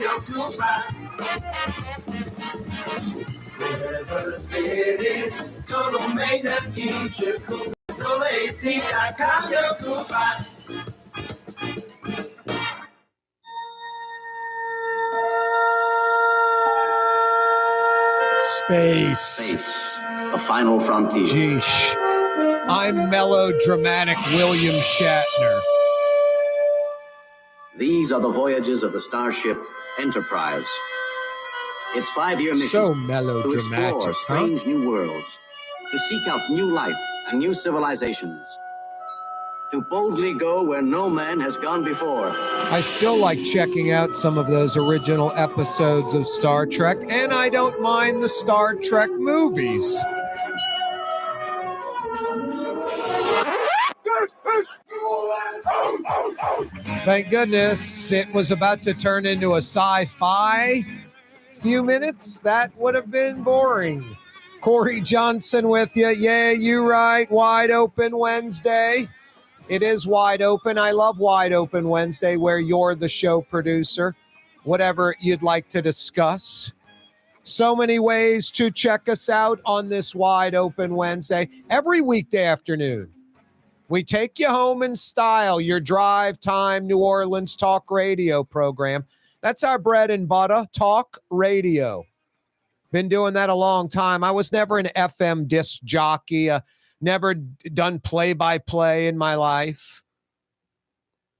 your cool spot. River City's total maintenance keeps you cool. NOLAAC.com, your cool spot. Space. The final frontier. Geesh. I'm melodramatic William Shatner. These are the voyages of the starship Enterprise. Its 5-year mission So to melodramatic, explore strange new worlds, to seek out new life and new civilizations, to boldly go where no man has gone before. I still like checking out some of those original episodes of Star Trek, and I don't mind the Star Trek movies. Thank goodness it was about to turn into a sci-fi few minutes. That would have been boring. Corey Johnson with you. Yeah, you right. Wide Open Wednesday. It is wide open. I love Wide Open Wednesday, where you're the show producer. Whatever you'd like to discuss. So many ways to check us out on this Wide Open Wednesday. Every weekday afternoon, we take you home in style, your drive time New Orleans talk radio program. That's our bread and butter, talk radio. Been doing that a long time. I was never an FM disc jockey, never done play-by-play in my life.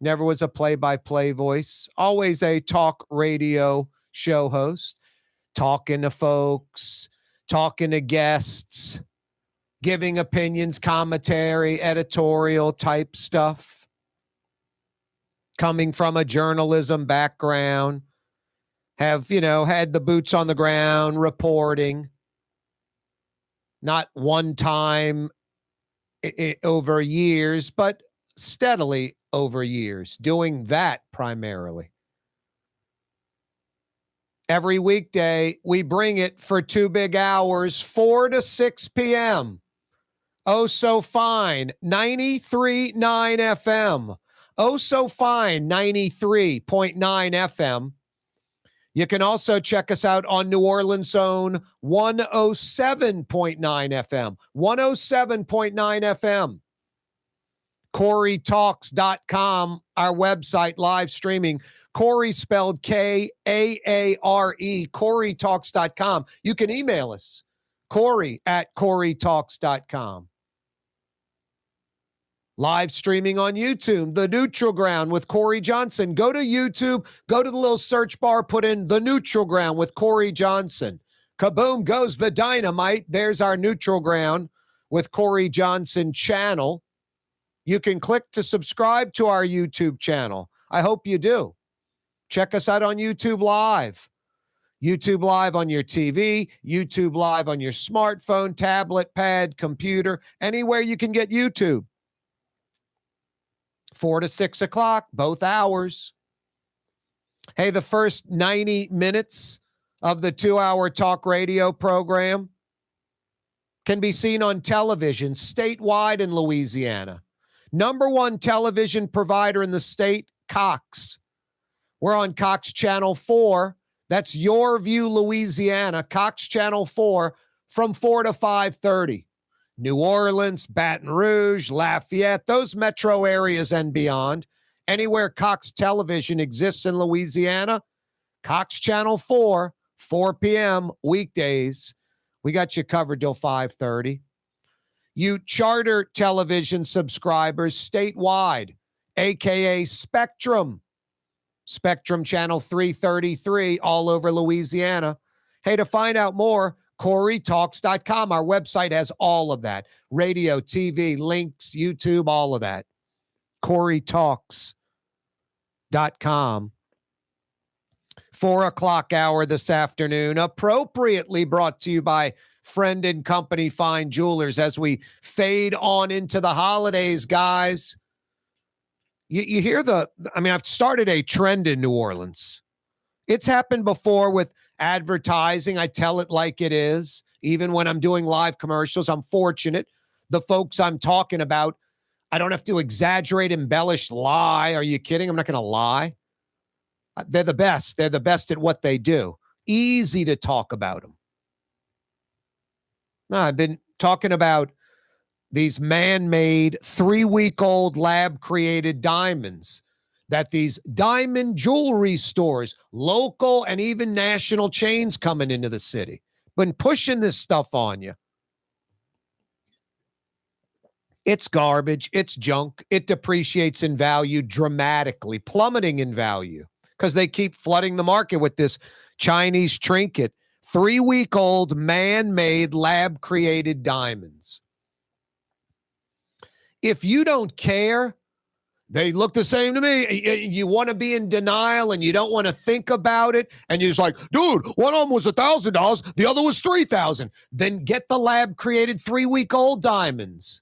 Never was a play-by-play voice. Always a talk radio show host, talking to folks, talking to guests, giving opinions, commentary, editorial type stuff. Coming from a journalism background, have, had the boots on the ground reporting. Not one time over years, but steadily over years, doing that primarily. Every weekday, we bring it for 2 big hours, 4 to 6 p.m. Oh, so fine, 93.9 FM. Oh, so fine, 93.9 FM. You can also check us out on New Orleans' own 107.9 FM. 107.9 FM. CoreyTalks.com, our website, live streaming. Corey spelled K-A-A-R-E, CoreyTalks.com. You can email us, Corey@CoreyTalks.com. Live streaming on YouTube, The Neutral Ground with Corey Johnson. Go to YouTube, go to the little search bar, put in The Neutral Ground with Corey Johnson. Kaboom goes the dynamite. There's our Neutral Ground with Corey Johnson channel. You can click to subscribe to our YouTube channel. I hope you do. Check us out on YouTube Live. YouTube Live on your TV, YouTube Live on your smartphone, tablet, pad, computer, anywhere you can get YouTube. 4 to 6 o'clock, both hours. Hey, the first 90 minutes of the 2-hour talk radio program can be seen on television statewide in Louisiana. Number 1 television provider in the state, Cox. We're on Cox Channel 4. That's Your View, Louisiana, Cox Channel 4 from 4 to 5:30. New Orleans, Baton Rouge, Lafayette, those metro areas and beyond. Anywhere Cox Television exists in Louisiana, Cox Channel 4, 4 p.m. weekdays. We got you covered till 5:30. You charter television subscribers statewide, a.k.a. Spectrum. Spectrum Channel 333 all over Louisiana. Hey, to find out more, CoreyTalks.com. Our website has all of that. Radio, TV, links, YouTube, all of that. CoreyTalks.com. 4 o'clock hour this afternoon, appropriately brought to you by Friend and Company Fine Jewelers as we fade on into the holidays, guys. You hear I've started a trend in New Orleans. It's happened before with advertising. I tell it like it is. Even when I'm doing live commercials, I'm fortunate. The folks I'm talking about, I don't have to exaggerate, embellish, lie. Are you kidding? I'm not going to lie. They're the best. They're the best at what they do. Easy to talk about them. No, I've been talking about these man-made 3-week-old lab-created diamonds that these diamond jewelry stores, local and even national chains coming into the city, been pushing this stuff on you. It's garbage. It's junk. It depreciates in value dramatically, plummeting in value because they keep flooding the market with this Chinese trinket, 3-week-old man-made lab-created diamonds. If you don't care, they look the same to me. You want to be in denial and you don't want to think about it. And you're just like, dude, one of them was $1,000. The other was $3,000. Then get the lab created 3-week-old diamonds.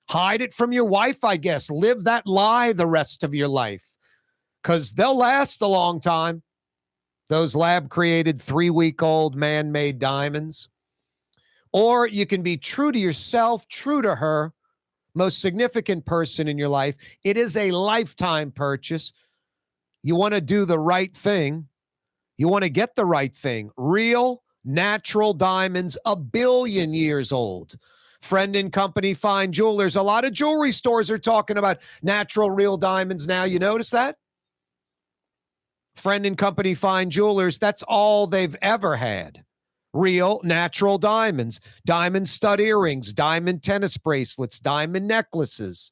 Hide it from your wife, I guess. Live that lie the rest of your life because they'll last a long time. Those lab created 3-week-old man-made diamonds. Or you can be true to yourself, true to her. Most significant person in your life. It is a lifetime purchase. You want to do the right thing. You want to get the right thing. Real, natural diamonds, 1 billion years old. Friend and Company Fine Jewelers. A lot of jewelry stores are talking about natural, real diamonds now. You notice that? Friend and Company Fine Jewelers, that's all they've ever had. Real, natural diamonds, diamond stud earrings, diamond tennis bracelets, diamond necklaces,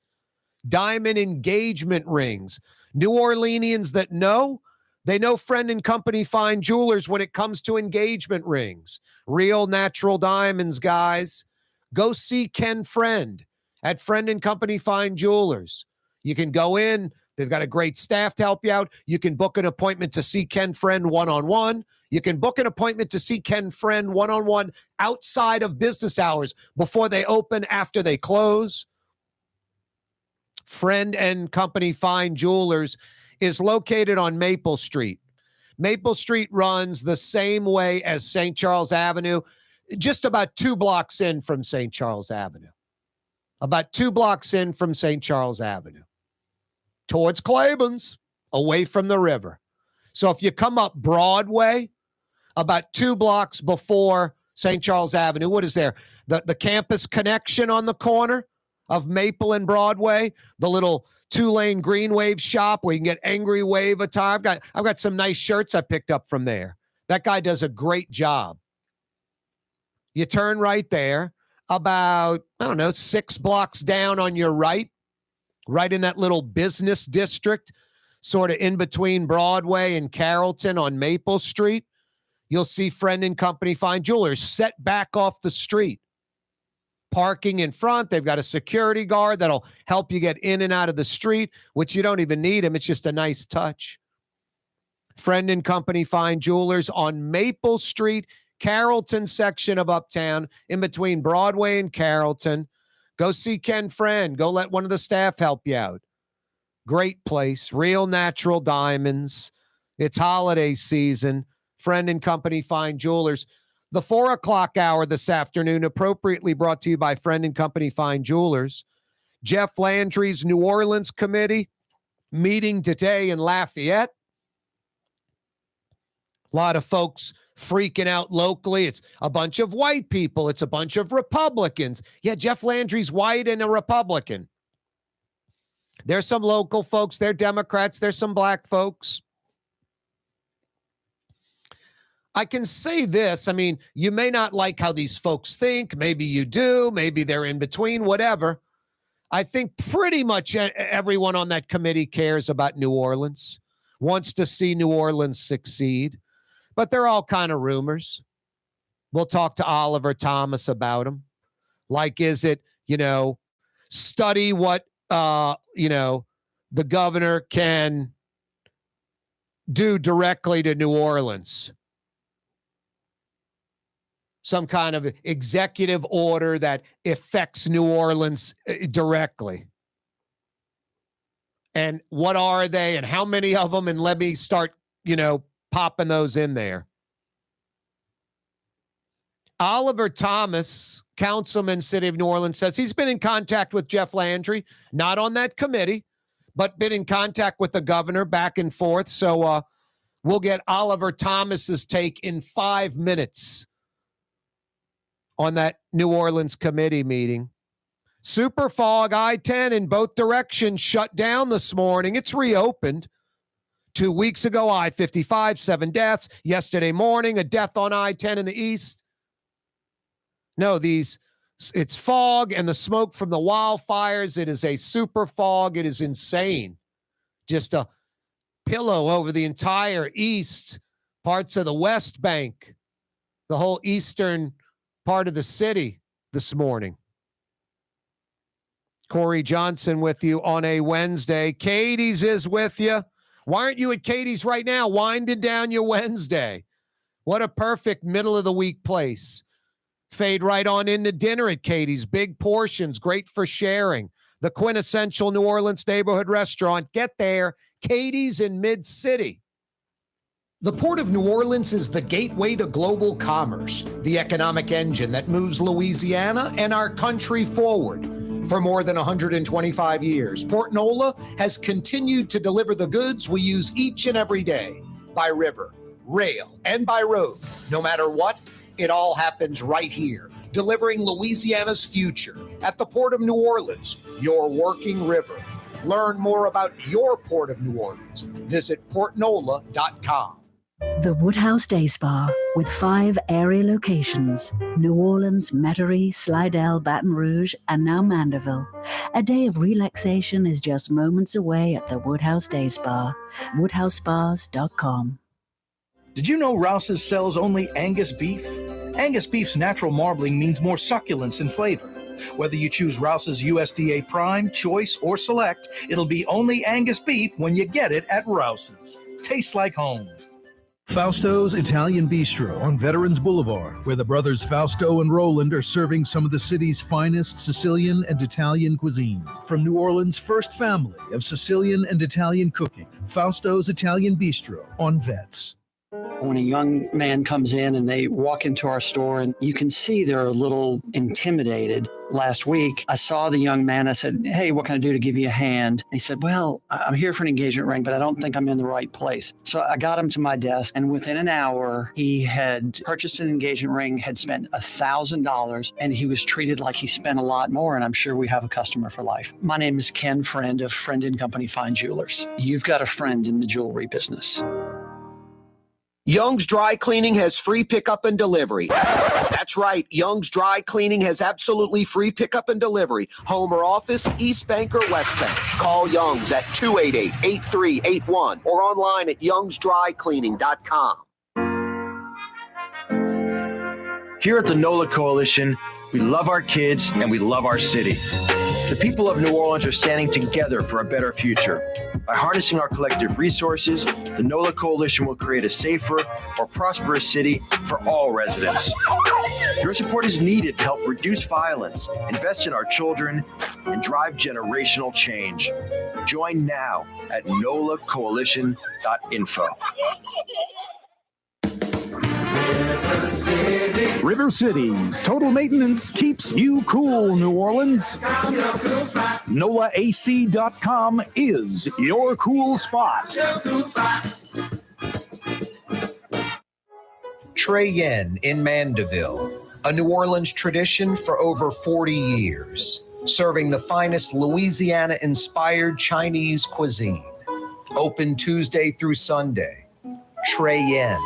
diamond engagement rings. New Orleanians that know, they know Friend and Company Fine Jewelers when it comes to engagement rings. Real, natural diamonds, guys. Go see Ken Friend at Friend and Company Fine Jewelers. You can go in. They've got a great staff to help you out. You can book an appointment to see Ken Friend one-on-one. You can book an appointment to see Ken Friend one-on-one outside of business hours before they open, after they close. Friend and Company Fine Jewelers is located on Maple Street. Maple Street runs the same way as St. Charles Avenue, just about 2 blocks in from St. Charles Avenue. About 2 blocks in from St. Charles Avenue. Towards Claiborne's, away from the river. So if you come up Broadway, about 2 blocks before St. Charles Avenue, what is there? The campus connection on the corner of Maple and Broadway, the little 2-lane Green Wave shop where you can get Angry Wave attire. I've got some nice shirts I picked up from there. That guy does a great job. You turn right there, about, 6 blocks down on your right in that little business district, sort of in between Broadway and Carrollton on Maple Street. You'll see Friend and Company Fine Jewelers set back off the street. Parking in front. They've got a security guard that'll help you get in and out of the street, which you don't even need him. It's just a nice touch. Friend and Company Fine Jewelers on Maple Street, Carrollton section of Uptown, in between Broadway and Carrollton. Go see Ken Friend. Go let one of the staff help you out. Great place. Real natural diamonds. It's holiday season. Friend and Company Fine Jewelers. The 4 o'clock hour this afternoon, appropriately brought to you by Friend and Company Fine Jewelers. Jeff Landry's New Orleans committee meeting today in Lafayette. A lot of folks freaking out locally. It's a bunch of white people. It's a bunch of Republicans. Yeah, Jeff Landry's white and a Republican. There's some local folks. They're Democrats. There's some black folks. I can say this. I mean, you may not like how these folks think. Maybe you do. Maybe they're in between, whatever. I think pretty much everyone on that committee cares about New Orleans, wants to see New Orleans succeed. But they're all kind of rumors. We'll talk to Oliver Thomas about them. Like, is it, study what, the governor can do directly to New Orleans? Some kind of executive order that affects New Orleans directly. And what are they and how many of them? And let me start, popping those in there. Oliver Thomas, Councilman, City of New Orleans, says he's been in contact with Jeff Landry, not on that committee, but been in contact with the governor back and forth. So We'll get Oliver Thomas's take in 5 minutes on that New Orleans committee meeting. Super fog, I-10 in both directions shut down this morning. It's reopened. 2 weeks ago, I-55, 7 deaths. Yesterday morning, a death on I-10 in the east. No, it's fog and the smoke from the wildfires. It is a super fog. It is insane. Just a pillow over the entire east, parts of the West Bank, the whole eastern part of the city this morning. Corey Johnson with you on a Wednesday. Katie's is with you. Why aren't you at Katie's right now, winding down your Wednesday? What a perfect middle of the week place. Fade right on into dinner at Katie's. Big portions, great for sharing. The quintessential New Orleans neighborhood restaurant. Get there. Katie's in Mid-City. The Port of New Orleans is the gateway to global commerce, the economic engine that moves Louisiana and our country forward. For more than 125 years, Port NOLA has continued to deliver the goods we use each and every day, by river, rail, and by road. No matter what, it all happens right here, delivering Louisiana's future at the Port of New Orleans, your working river. Learn more about your Port of New Orleans. Visit portnola.com. The Woodhouse Day Spa, with 5 area locations: New Orleans, Metairie, Slidell, Baton Rouge, and now Mandeville. A day of relaxation is just moments away at the Woodhouse Day Spa. WoodhouseSpas.com. Did you know Rouse's sells only Angus beef? Angus beef's natural marbling means more succulence and flavor. Whether you choose Rouse's USDA Prime, Choice, or Select, it'll be only Angus beef when you get it at Rouse's. Tastes like home. Fausto's Italian Bistro on Veterans Boulevard, where the brothers Fausto and Roland are serving some of the city's finest Sicilian and Italian cuisine. From New Orleans' first family of Sicilian and Italian cooking, Fausto's Italian Bistro on Vets. When a young man comes in and they walk into our store, and you can see they're a little intimidated. Last week, I saw the young man. I said, "Hey, what can I do to give you a hand?" And he said, "Well, I'm here for an engagement ring, but I don't think I'm in the right place." So I got him to my desk, and within an hour, he had purchased an engagement ring, had spent $1,000, and he was treated like he spent a lot more, and I'm sure we have a customer for life. My name is Ken Friend of Friend & Company Fine Jewelers. You've got a friend in the jewelry business. Young's Dry Cleaning has free pickup and delivery. That's right. Young's Dry Cleaning has absolutely free pickup and delivery. Home or office, East Bank or West Bank. Call Young's at 288-8381 or online at youngsdrycleaning.com. Here at the NOLA Coalition, we love our kids and we love our city. The people of New Orleans are standing together for a better future. By harnessing our collective resources, the NOLA Coalition will create a safer, more prosperous city for all residents. Your support is needed to help reduce violence, invest in our children, and drive generational change. Join now at nolacoalition.info. River Cities Total Maintenance keeps you cool, New Orleans. NOLAAC.com is your cool spot. Trey Yen in Mandeville, a New Orleans tradition for over 40 years, serving the finest Louisiana-inspired Chinese cuisine. Open Tuesday through Sunday. Trey Yen.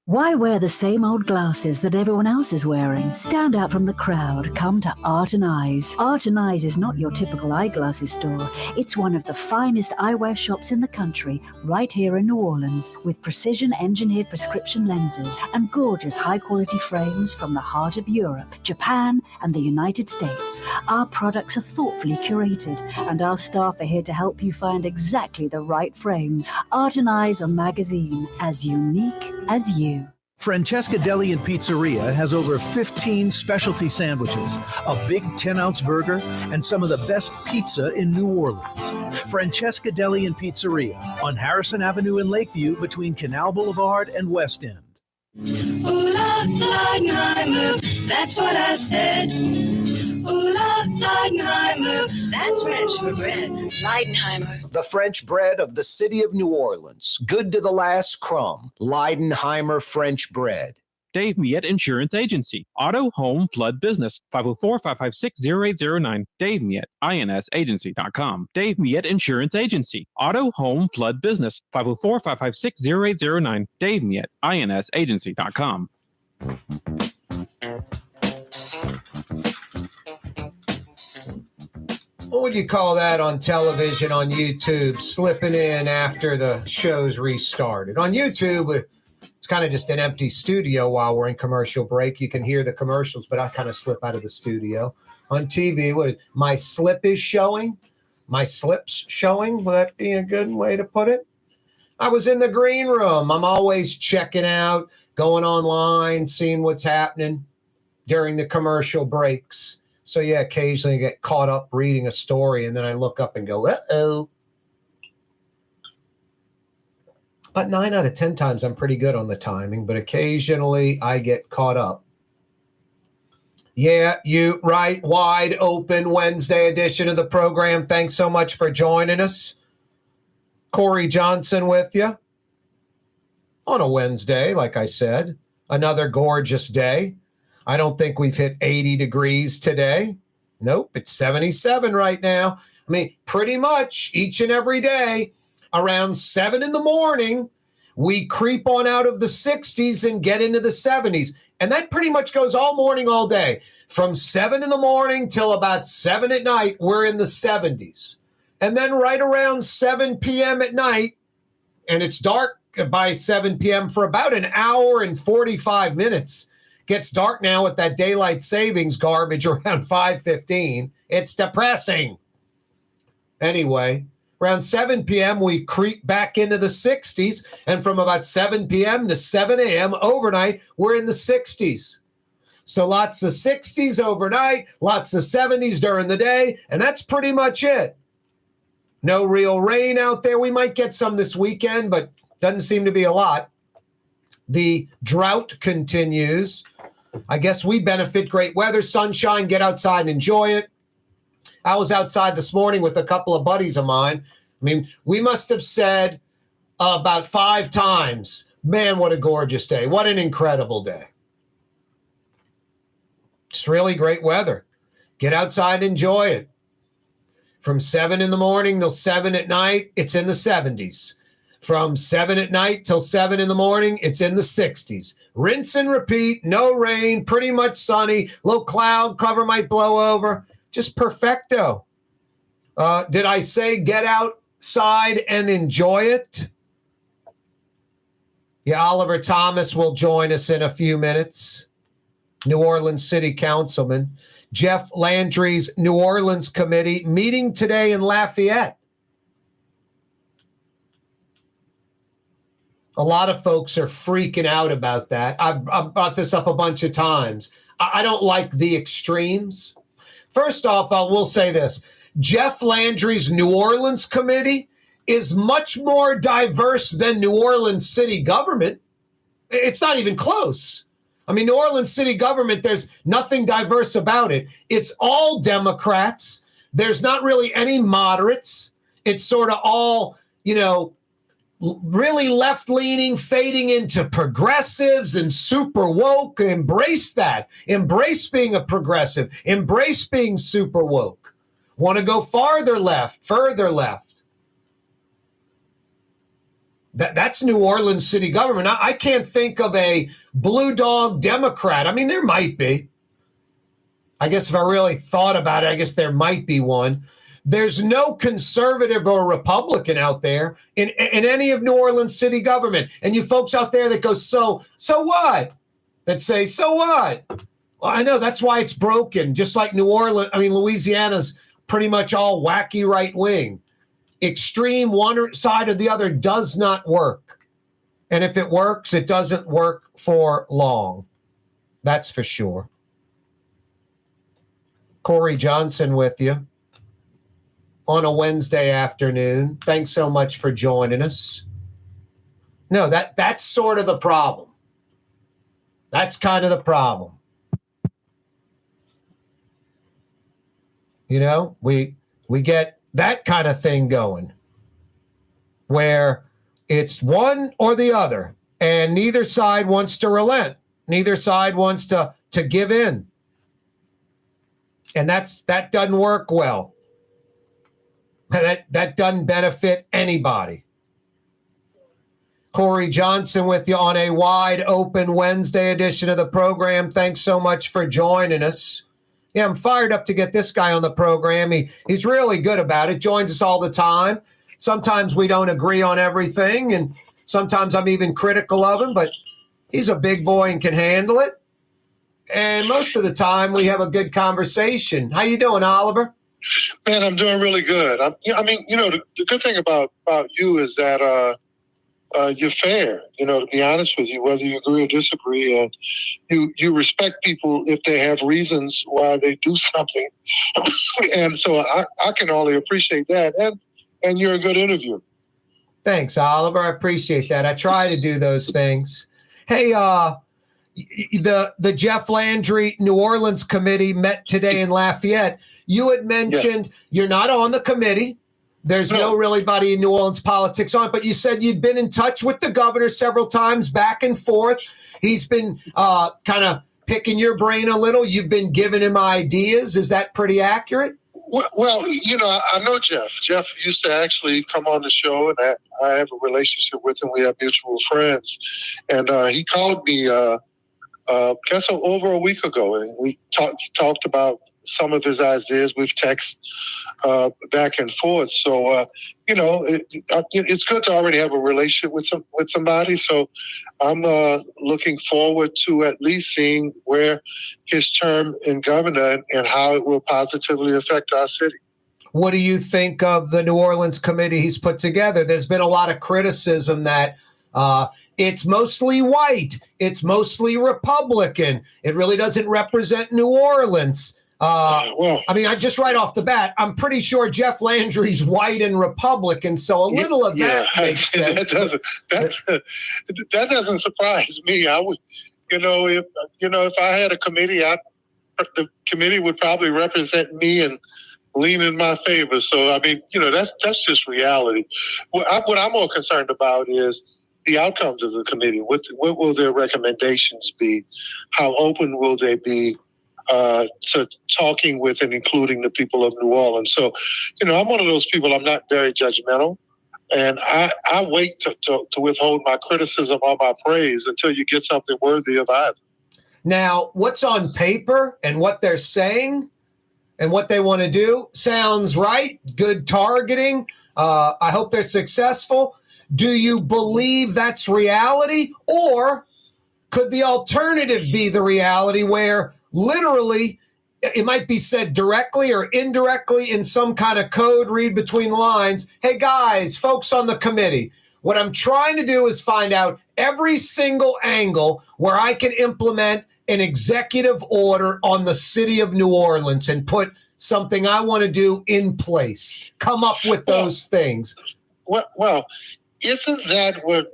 Why wear the same old glasses that everyone else is wearing? Stand out from the crowd. Come to Art and Eyes. Art and Eyes is not your typical eyeglasses store. It's one of the finest eyewear shops in the country, right here in New Orleans, with precision-engineered prescription lenses and gorgeous high-quality frames from the heart of Europe, Japan, and the United States. Our products are thoughtfully curated, and our staff are here to help you find exactly the right frames. Art and Eyes are magazine, as unique as you. Francesca Deli and Pizzeria has over 15 specialty sandwiches, a big 10-ounce burger, and some of the best pizza in New Orleans. Francesca Deli and Pizzeria on Harrison Avenue in Lakeview between Canal Boulevard and West End. Ooh, Lord, Lord, that's what I said. Ooh, Leidenheimer. That's French for bread. Leidenheimer. The French bread of the city of New Orleans. Good to the last crumb. Leidenheimer French bread. Dave Miette Insurance Agency. Auto, home, flood, business. 504-556-0809. Dave Miette, INSagency.com. Dave Miette Insurance Agency. Auto, home, flood, business. 504-556-0809. Dave Miette, INSagency.com. What would you call that on television, on YouTube, slipping in after the show's restarted? On YouTube, it's kind of just an empty studio while we're in commercial break. You can hear the commercials, but I kind of slip out of the studio. On TV, my slip is showing? My slip's showing? Would that be a good way to put it? I was in the green room. I'm always checking out, going online, seeing what's happening during the commercial breaks. So, yeah, occasionally I get caught up reading a story, and then I look up and go, uh-oh. But 9 out of 10 times I'm pretty good on the timing, but occasionally I get caught up. Yeah, you right, wide open Wednesday edition of the program. Thanks so much for joining us. Corey Johnson with you on a Wednesday, like I said. Another gorgeous day. I don't think we've hit 80 degrees today. Nope, it's 77 right now. I mean, pretty much each and every day around 7 in the morning, we creep on out of the 60s and get into the 70s. And that pretty much goes all morning, all day. From 7 in the morning till about 7 at night, we're in the 70s. And then right around 7 p.m. at night, and it's dark by 7 p.m. for about an hour and 45 minutes. Gets dark now with that daylight savings garbage around 5:15. It's depressing. Anyway, around 7 p.m., we creep back into the 60s. And from about 7 p.m. to 7 a.m. overnight, we're in the 60s. So lots of 60s overnight, lots of 70s during the day. And that's pretty much it. No real rain out there. We might get some this weekend, but doesn't seem to be a lot. The drought continues. I guess we benefit great weather, sunshine, get outside and enjoy it. I was outside this morning with a couple of buddies of mine. I mean, we must have said about 5 times, man, what a gorgeous day. What an incredible day. It's really great weather. Get outside and enjoy it. From 7 in the morning till 7 at night, it's in the 70s. From 7 at night till 7 in the morning, it's in the 60s. Rinse and repeat, no rain, pretty much sunny, low cloud cover might blow over. Just perfecto. Did I say get outside and enjoy it? Yeah, Oliver Thomas will join us in a few minutes. New Orleans City Councilman. Jeff Landry's New Orleans Committee meeting today in Lafayette. A lot of folks are freaking out about that. I've brought this up a bunch of times. I don't like the extremes. First off, I will say this. Jeff Landry's New Orleans Committee is much more diverse than New Orleans city government. It's not even close. I mean, New Orleans city government, there's nothing diverse about it. It's all Democrats. There's not really any moderates. It's sort of all, really left-leaning, fading into progressives and super woke. Embrace that. Embrace being a progressive. Embrace being super woke. Want to go farther left, further left. That's New Orleans city government. I can't think of a blue dog Democrat. I mean, there might be. I guess if I really thought about it, I guess there might be one. There's no conservative or Republican out there in any of New Orleans city government. And you folks out there that go, so what? That say, so what? Well, I know that's why it's broken. Just like Louisiana's pretty much all wacky right wing. Extreme one side or the other does not work. And if it works, it doesn't work for long. That's for sure. Corey Johnson with you on a Wednesday afternoon. Thanks so much for joining us. No, that's sort of the problem. That's kind of the problem. You know, we get that kind of thing going where it's one or the other, and neither side wants to relent. Neither side wants to give in. And that doesn't work well. That doesn't benefit anybody. Corey Johnson with you on a wide open Wednesday edition of the program. Thanks so much for joining us. Yeah, I'm fired up to get this guy on the program. He's really good about it. Joins us all the time. Sometimes we don't agree on everything, and sometimes I'm even critical of him, but he's a big boy and can handle it. And most of the time we have a good conversation. How you doing, Oliver? Man, I'm doing really good. The good thing about you is that you're fair, to be honest with you, whether you agree or disagree. And you respect people if they have reasons why they do something. And so I can only appreciate that. And you're a good interviewer. Thanks, Oliver. I appreciate that. I try to do those things. Hey, the Jeff Landry New Orleans committee met today in Lafayette. You had mentioned you're not on the committee. There's no really body in New Orleans politics on it, but you said you'd been in touch with the governor several times, back and forth. He's been kind of picking your brain a little. You've been giving him ideas. Is that pretty accurate? Well, I know Jeff. Jeff used to actually come on the show, and I have a relationship with him. We have mutual friends. And he called me, guess over a week ago, and we talked about some of his ideas. We've texted back and forth. So, it's good to already have a relationship with somebody. So I'm looking forward to at least seeing where his term in governor and how it will positively affect our city. What do you think of the New Orleans committee he's put together? There's been a lot of criticism that it's mostly white. It's mostly Republican. It really doesn't represent New Orleans. I just right off the bat, I'm pretty sure Jeff Landry's white and Republican, so a little of that makes sense. That doesn't surprise me. I would, if I had a committee, the committee would probably represent me and lean in my favor. So that's just reality. What I'm more concerned about is the outcomes of the committee. What will their recommendations be? How open will they be to talking with and including the people of New Orleans? So, I'm one of those people, I'm not very judgmental. And I wait to withhold my criticism or my praise until you get something worthy of either. Now, what's on paper and what they're saying and what they want to do sounds right. Good targeting. I hope they're successful. Do you believe that's reality? Or could the alternative be the reality where literally it might be said directly or indirectly in some kind of code, read between the lines, hey guys, folks on the committee, what I'm trying to do is find out every single angle where I can implement an executive order on the city of New Orleans and put something I want to do in place. Come up with those things. Well, isn't that what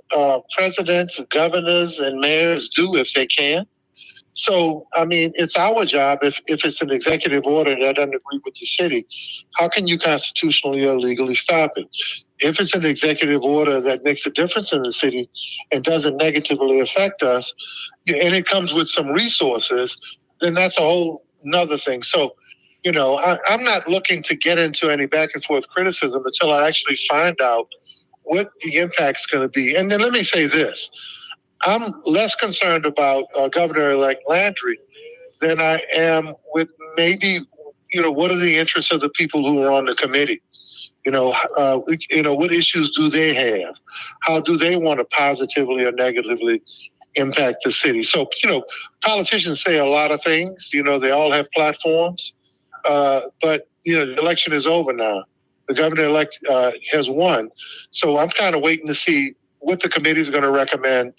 presidents, governors, and mayors do if they can? So, it's our job, if it's an executive order that doesn't agree with the city, how can you constitutionally or legally stop it? If it's an executive order that makes a difference in the city and doesn't negatively affect us, and it comes with some resources, then that's a whole nother thing. So, I'm not looking to get into any back and forth criticism until I actually find out what the impact's going to be. And then let me say this. I'm less concerned about Governor-elect Landry than I am with maybe, what are the interests of the people who are on the committee? What issues do they have? How do they want to positively or negatively impact the city? So, politicians say a lot of things. They all have platforms. But, the election is over now. The governor-elect has won. So I'm kind of waiting to see what the committee is going to recommend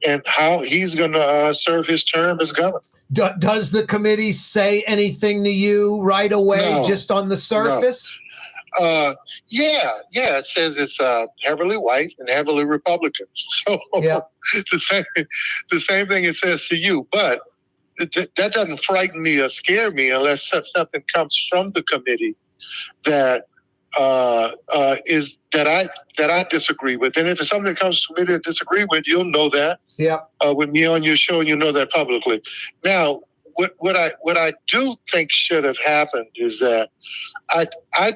and how he's going to serve his term as governor. Does the committee say anything to you right away, just on the surface? No. It says it's heavily white and heavily Republican. So the same thing it says to you. But that doesn't frighten me or scare me unless something comes from the committee that is that I disagree with. And if it's something that comes from me that I disagree with, you'll know that. Yeah. With me on your show, you know that publicly. Now, what I do think should have happened is that I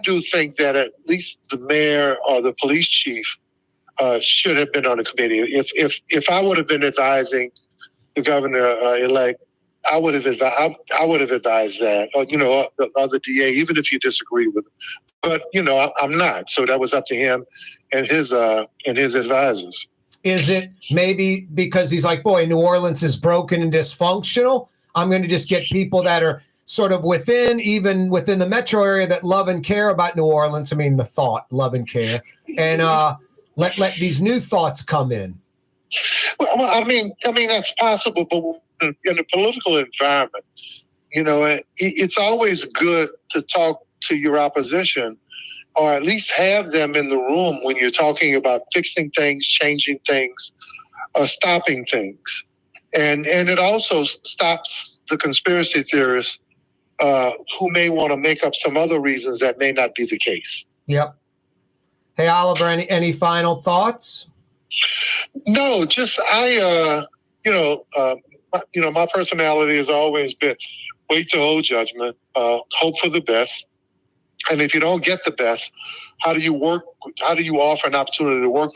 do think that at least the mayor or the police chief should have been on the committee. If I would have been advising the governor elect, I would have advised that, or the other DA, even if you disagree with him. But I'm not. So that was up to him and his advisors. Is it maybe because he's like, boy, New Orleans is broken and dysfunctional? I'm going to just get people that are sort of even within the metro area that love and care about New Orleans. I mean, the thought, love and care, and let these new thoughts come in. Well, I mean that's possible, but in the political environment, it's always good to talk to your opposition, or at least have them in the room when you're talking about fixing things, changing things, stopping things. And it also stops the conspiracy theorists who may want to make up some other reasons that may not be the case. Yep. Hey, Oliver, any final thoughts? No, just my personality has always been wait to hold judgment, hope for the best. And if you don't get the best, how do you offer an opportunity to work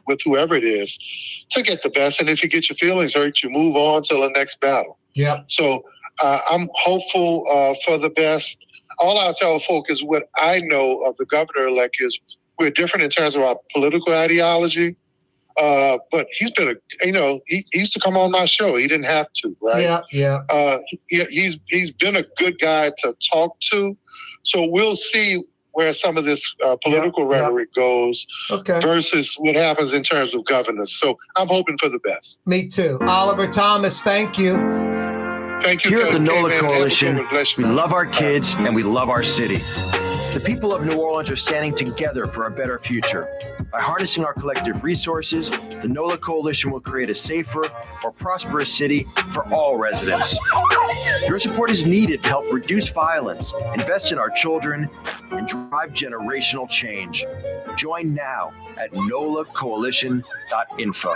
with whoever it is to get the best? And if you get your feelings hurt, you move on to the next battle. Yeah. So I'm hopeful for the best. All I'll tell folk is what I know of the governor-elect is we're different in terms of our political ideology. But he's been he used to come on my show. He didn't have to, right? Yeah. He's been a good guy to talk to. So we'll see where some of this political rhetoric goes versus what happens in terms of governance. So I'm hoping for the best. Me too. Oliver Thomas, thank you. Thank you. Here at the NOLA Coalition, we love our kids and we love our city. The people of New Orleans are standing together for a better future. By harnessing our collective resources, the NOLA Coalition will create a safer, more prosperous city for all residents. Your support is needed to help reduce violence, invest in our children, and drive generational change. Join now at nolacoalition.info.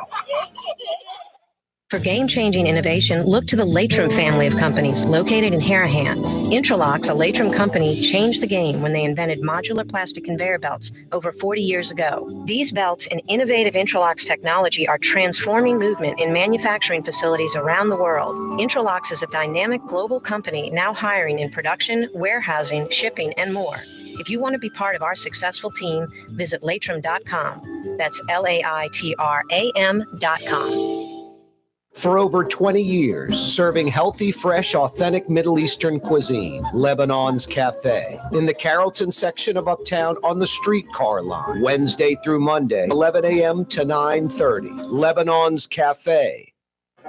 For game-changing innovation, look to the Latrim family of companies located in Harahan. Intralocks, a Latrim company, changed the game when they invented modular plastic conveyor belts over 40 years ago. These belts and innovative Intralocks technology are transforming movement in manufacturing facilities around the world. Intralocks is a dynamic global company now hiring in production, warehousing, shipping, and more. If you want to be part of our successful team, visit Latrim.com. That's LAITRAM.com. For over 20 years, serving healthy, fresh, authentic Middle Eastern cuisine, Lebanon's Cafe. In the Carrollton section of Uptown on the streetcar line, Wednesday through Monday, 11 a.m. to 9:30. Lebanon's Cafe.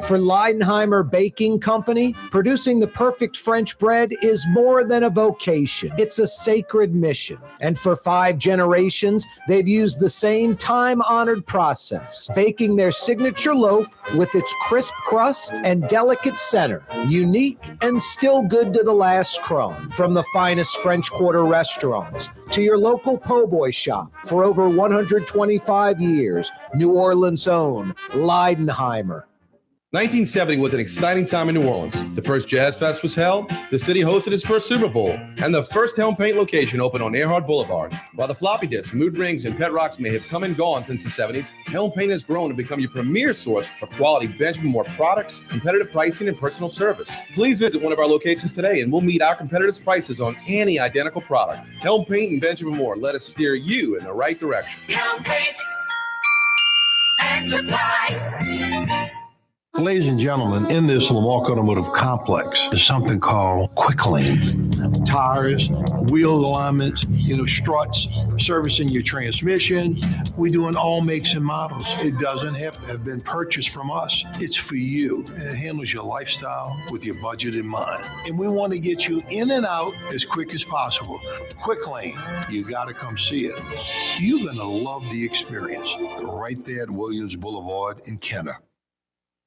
For Leidenheimer Baking Company, producing the perfect French bread is more than a vocation. It's a sacred mission. And for 5 generations, they've used the same time-honored process, baking their signature loaf with its crisp crust and delicate center, unique and still good to the last crumb. From the finest French Quarter restaurants to your local po' boy shop, for over 125 years, New Orleans' own Leidenheimer. 1970 was an exciting time in New Orleans. The first Jazz Fest was held, the city hosted its first Super Bowl, and the first Helm Paint location opened on Earhart Boulevard. While the floppy disks, mood rings, and pet rocks may have come and gone since the 70s, Helm Paint has grown to become your premier source for quality Benjamin Moore products, competitive pricing, and personal service. Please visit one of our locations today and we'll meet our competitors' prices on any identical product. Helm Paint and Benjamin Moore, let us steer you in the right direction. Helm Paint and Supply. Ladies and gentlemen, in this Lamarck Automotive Complex is something called Quick Lane. Tires, wheel alignments, struts, servicing your transmission. We do in all makes and models. It doesn't have to have been purchased from us. It's for you. It handles your lifestyle with your budget in mind. And we want to get you in and out as quick as possible. Quick Lane, you got to come see it. You're going to love the experience right there at Williams Boulevard in Kenner.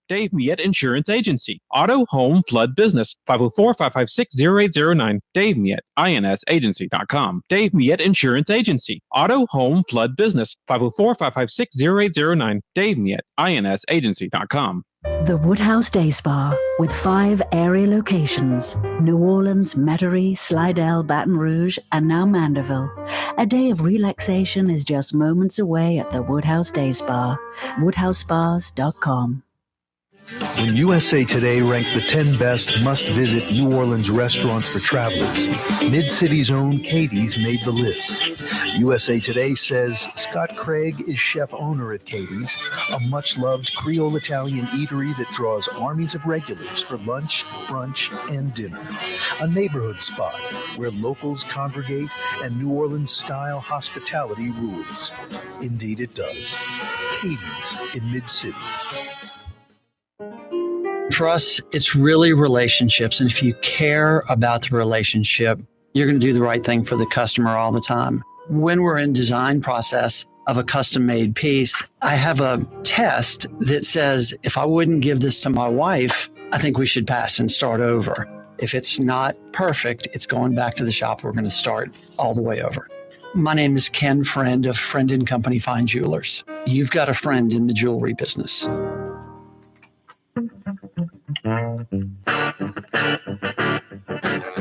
Dave Miette Insurance Agency. Auto, home, flood, business. 504-556-0809. Dave Miette, INSAgency.com. Dave Miette Insurance Agency. Auto, home, flood, business. 504-556-0809. Dave Miette, INSAgency.com. The Woodhouse Day Spa, with 5 area locations: New Orleans, Metairie, Slidell, Baton Rouge, and now Mandeville. A day of relaxation is just moments away at the Woodhouse Day Spa. WoodhouseSpas.com. When USA Today ranked the 10 best must-visit New Orleans restaurants for travelers, Mid-City's own Katie's made the list. USA Today says Scott Craig is chef-owner at Katie's, a much-loved Creole Italian eatery that draws armies of regulars for lunch, brunch, and dinner. A neighborhood spot where locals congregate and New Orleans-style hospitality rules. Indeed it does. Katie's in Mid-City. For us, it's really relationships. And if you care about the relationship, you're going to do the right thing for the customer all the time. When we're in design process of a custom made piece, I have a test that says, if I wouldn't give this to my wife, I think we should pass and start over. If it's not perfect, it's going back to the shop. We're going to start all the way over. My name is Ken Friend of Friend & Company Fine Jewelers. You've got a friend in the jewelry business.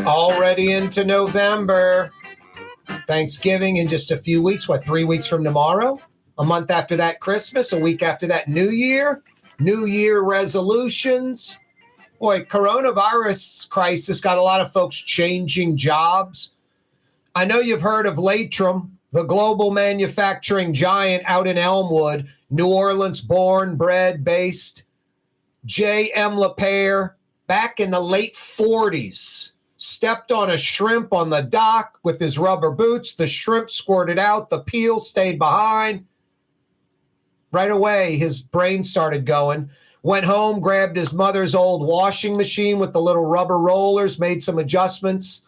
Already into November. Thanksgiving in just a few weeks. 3 weeks from tomorrow? A month after that, Christmas. A week after that, New Year. New Year resolutions. Boy, coronavirus crisis got a lot of folks changing jobs. I know you've heard of Latrim, the global manufacturing giant out in Elmwood, New Orleans born, bred, based. J.M. LePere, back in the late 40s, stepped on a shrimp on the dock with his rubber boots. The shrimp squirted out. The peel stayed behind. Right away, his brain started going. Went home, grabbed his mother's old washing machine with the little rubber rollers, made some adjustments.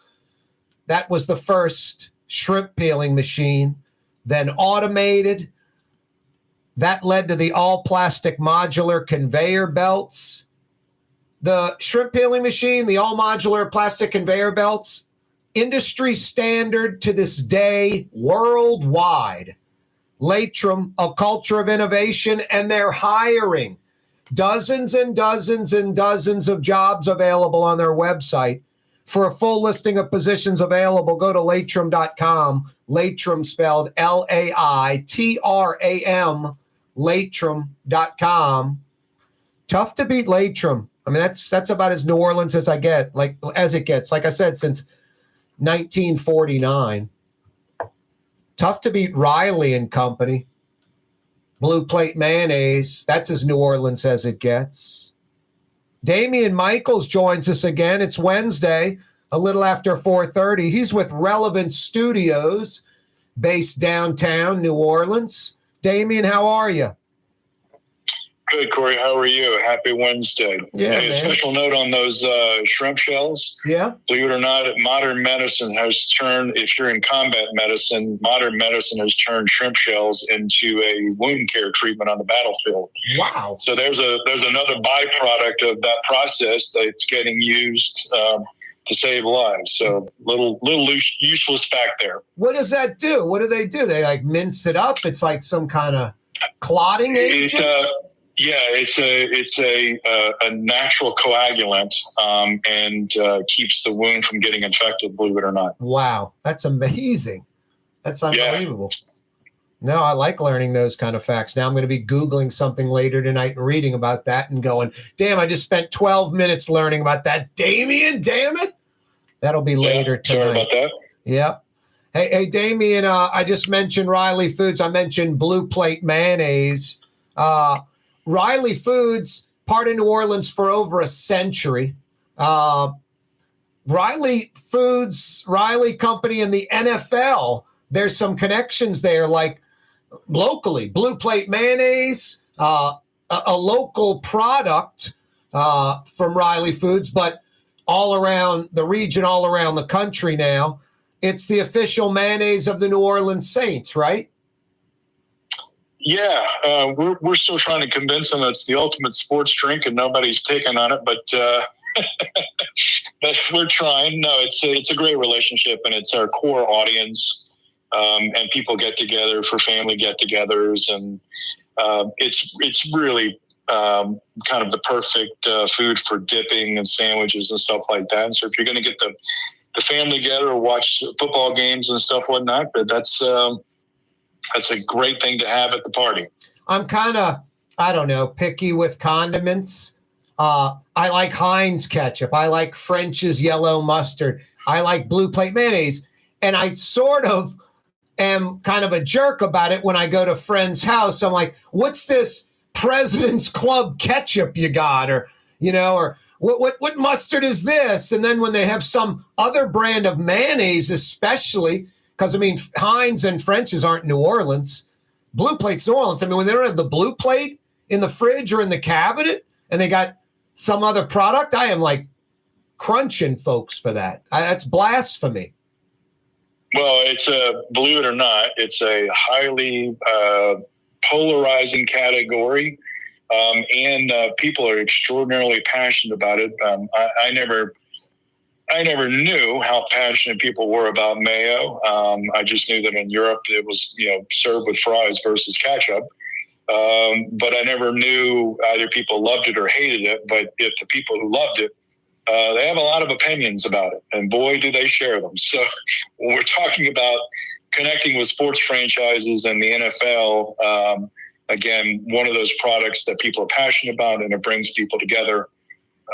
That was the first shrimp peeling machine. Then automated. That led to the all-plastic modular conveyor belts. The shrimp peeling machine, the all-modular plastic conveyor belts, industry standard to this day worldwide. Latrim, a culture of innovation, and they're hiring. Dozens and dozens and dozens of jobs available on their website. For a full listing of positions available, go to Latrim.com. Latrim spelled L-A-I-T-R-A-M. Latrim.com. Tough to beat Latrim. I mean, that's about as New Orleans as it gets. Like I said, since 1949. Tough to beat Riley and Company. Blue Plate Mayonnaise. That's as New Orleans as it gets. Damian Michaels joins us again. It's Wednesday, a little after 4:30. He's with Relevant Studios, based downtown New Orleans. Damian, how are you? Good, Corey. How are you? Happy Wednesday. Yeah, a special note on those shrimp shells. Yeah. Believe it or not, modern medicine has turned, if you're in combat medicine, modern medicine has turned shrimp shells into a wound care treatment on the battlefield. Wow. So there's another byproduct of that process that's getting used to save lives. So little useless fact there. What does that do? What do? They like mince it up? It's like some kind of clotting agent? It's a natural coagulant and keeps the wound from getting infected, believe it or not. Wow. That's amazing. That's unbelievable. Yeah. No, I like learning those kind of facts. Now I'm going to be Googling something later tonight and reading about that and going, damn, I just spent 12 minutes learning about that. Damian, damn it. That'll be later tonight. Sorry about that. Yep. Hey, Damian, I just mentioned Riley Foods. I mentioned Blue Plate Mayonnaise. Riley Foods, part of New Orleans for over a century. Riley Foods, Riley Company, and the NFL, there's some connections there, like locally. Blue Plate Mayonnaise, a local product from Riley Foods, but all around the region, all around the country now. It's the official mayonnaise of the New Orleans Saints, right? Yeah, we're still trying to convince them it's the ultimate sports drink, and nobody's taken on it. But but we're trying. No, it's a great relationship, and it's our core audience. And people get together for family get-togethers, and it's really kind of the perfect food for dipping and sandwiches and stuff like that. And so if you're going to get the family together or watch football games and stuff whatnot, but that's a great thing to have at the party. I'm kind of, I don't know, picky with condiments. I like Heinz ketchup. I like French's yellow mustard. I like Blue Plate mayonnaise. And I sort of am kind of a jerk about it when I go to friend's house. I'm like, what's this President's Club ketchup you got? Or, or what mustard is this? And then when they have some other brand of mayonnaise, especially, because, Heinz and French's aren't New Orleans. Blue Plate's New Orleans. When they don't have the Blue Plate in the fridge or in the cabinet and they got some other product, I am like crunching folks for that. That's blasphemy. Well, believe it or not, it's a highly polarizing category, and people are extraordinarily passionate about it. I never knew how passionate people were about mayo. I just knew that in Europe it was, served with fries versus ketchup. But I never knew either people loved it or hated it. But if the people who loved it, they have a lot of opinions about it, and boy, do they share them. So when we're talking about connecting with sports franchises and the NFL, again, one of those products that people are passionate about and it brings people together.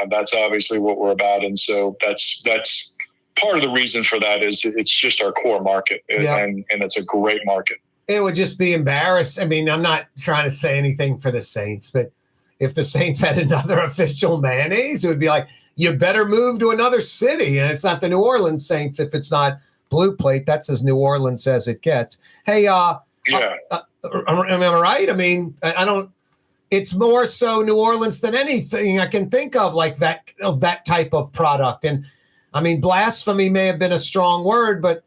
That's obviously what we're about. And so that's part of the reason for that is it's just our core market, and it's a great market. It would just be embarrassing. I'm not trying to say anything for the Saints, but if the Saints had another official mayonnaise, it would be like, you better move to another city. And it's not the New Orleans Saints if it's not Blue Plate. That's as New Orleans as it gets. Hey, am I right? I don't. It's more so New Orleans than anything I can think of like that, of that type of product. And blasphemy may have been a strong word, but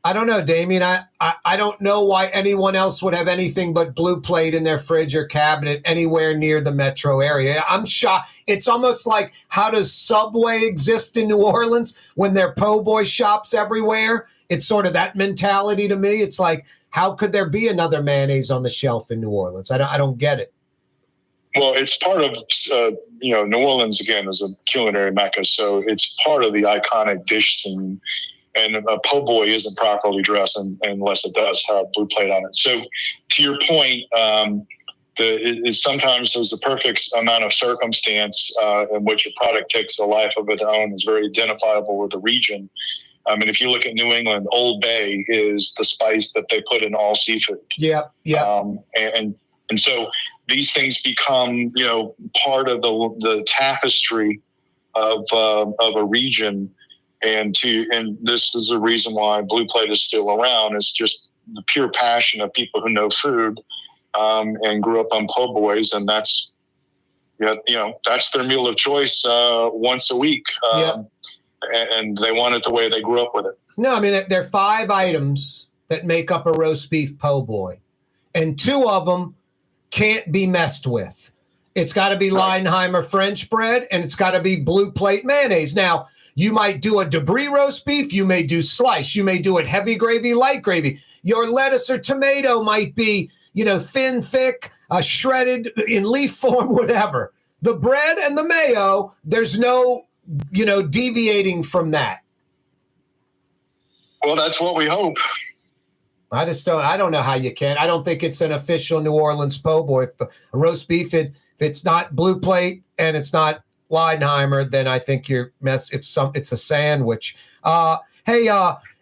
I don't know, Damien. I don't know why anyone else would have anything but Blue Plate in their fridge or cabinet anywhere near the metro area. I'm shocked. It's almost like, how does Subway exist in New Orleans when there are po' boy shops everywhere? It's sort of that mentality to me. It's like, how could there be another mayonnaise on the shelf in New Orleans? I don't get it. Well, it's part of, New Orleans, again, is a culinary mecca. So it's part of the iconic dish scene. And a po' boy isn't properly dressed unless it does have Blue Plate on it. So to your point, sometimes there's a perfect amount of circumstance in which a product takes a life of its own, is very identifiable with the region. If you look at New England, Old Bay is the spice that they put in all seafood. Yeah. And so these things become, part of the tapestry of a region. And this is the reason why Blue Plate is still around. It's just the pure passion of people who know food and grew up on po' boys, and that's their meal of choice once a week. And they want it the way they grew up with it. No, there are 5 items that make up a roast beef po' boy, and 2 of them can't be messed with. It's got to be Leidenheimer French bread, and it's got to be Blue Plate mayonnaise. Now, you might do a debris roast beef. You may do slice. You may do it heavy gravy, light gravy. Your lettuce or tomato might be, thin, thick, shredded in leaf form, whatever. The bread and the mayo, there's no, deviating from that. Well, that's what we hope. I don't know how you can. I don't think it's an official New Orleans po' boy. If a roast beef, if it's not Blue Plate and it's not Leidenheimer, then I think it's a sandwich. Hey,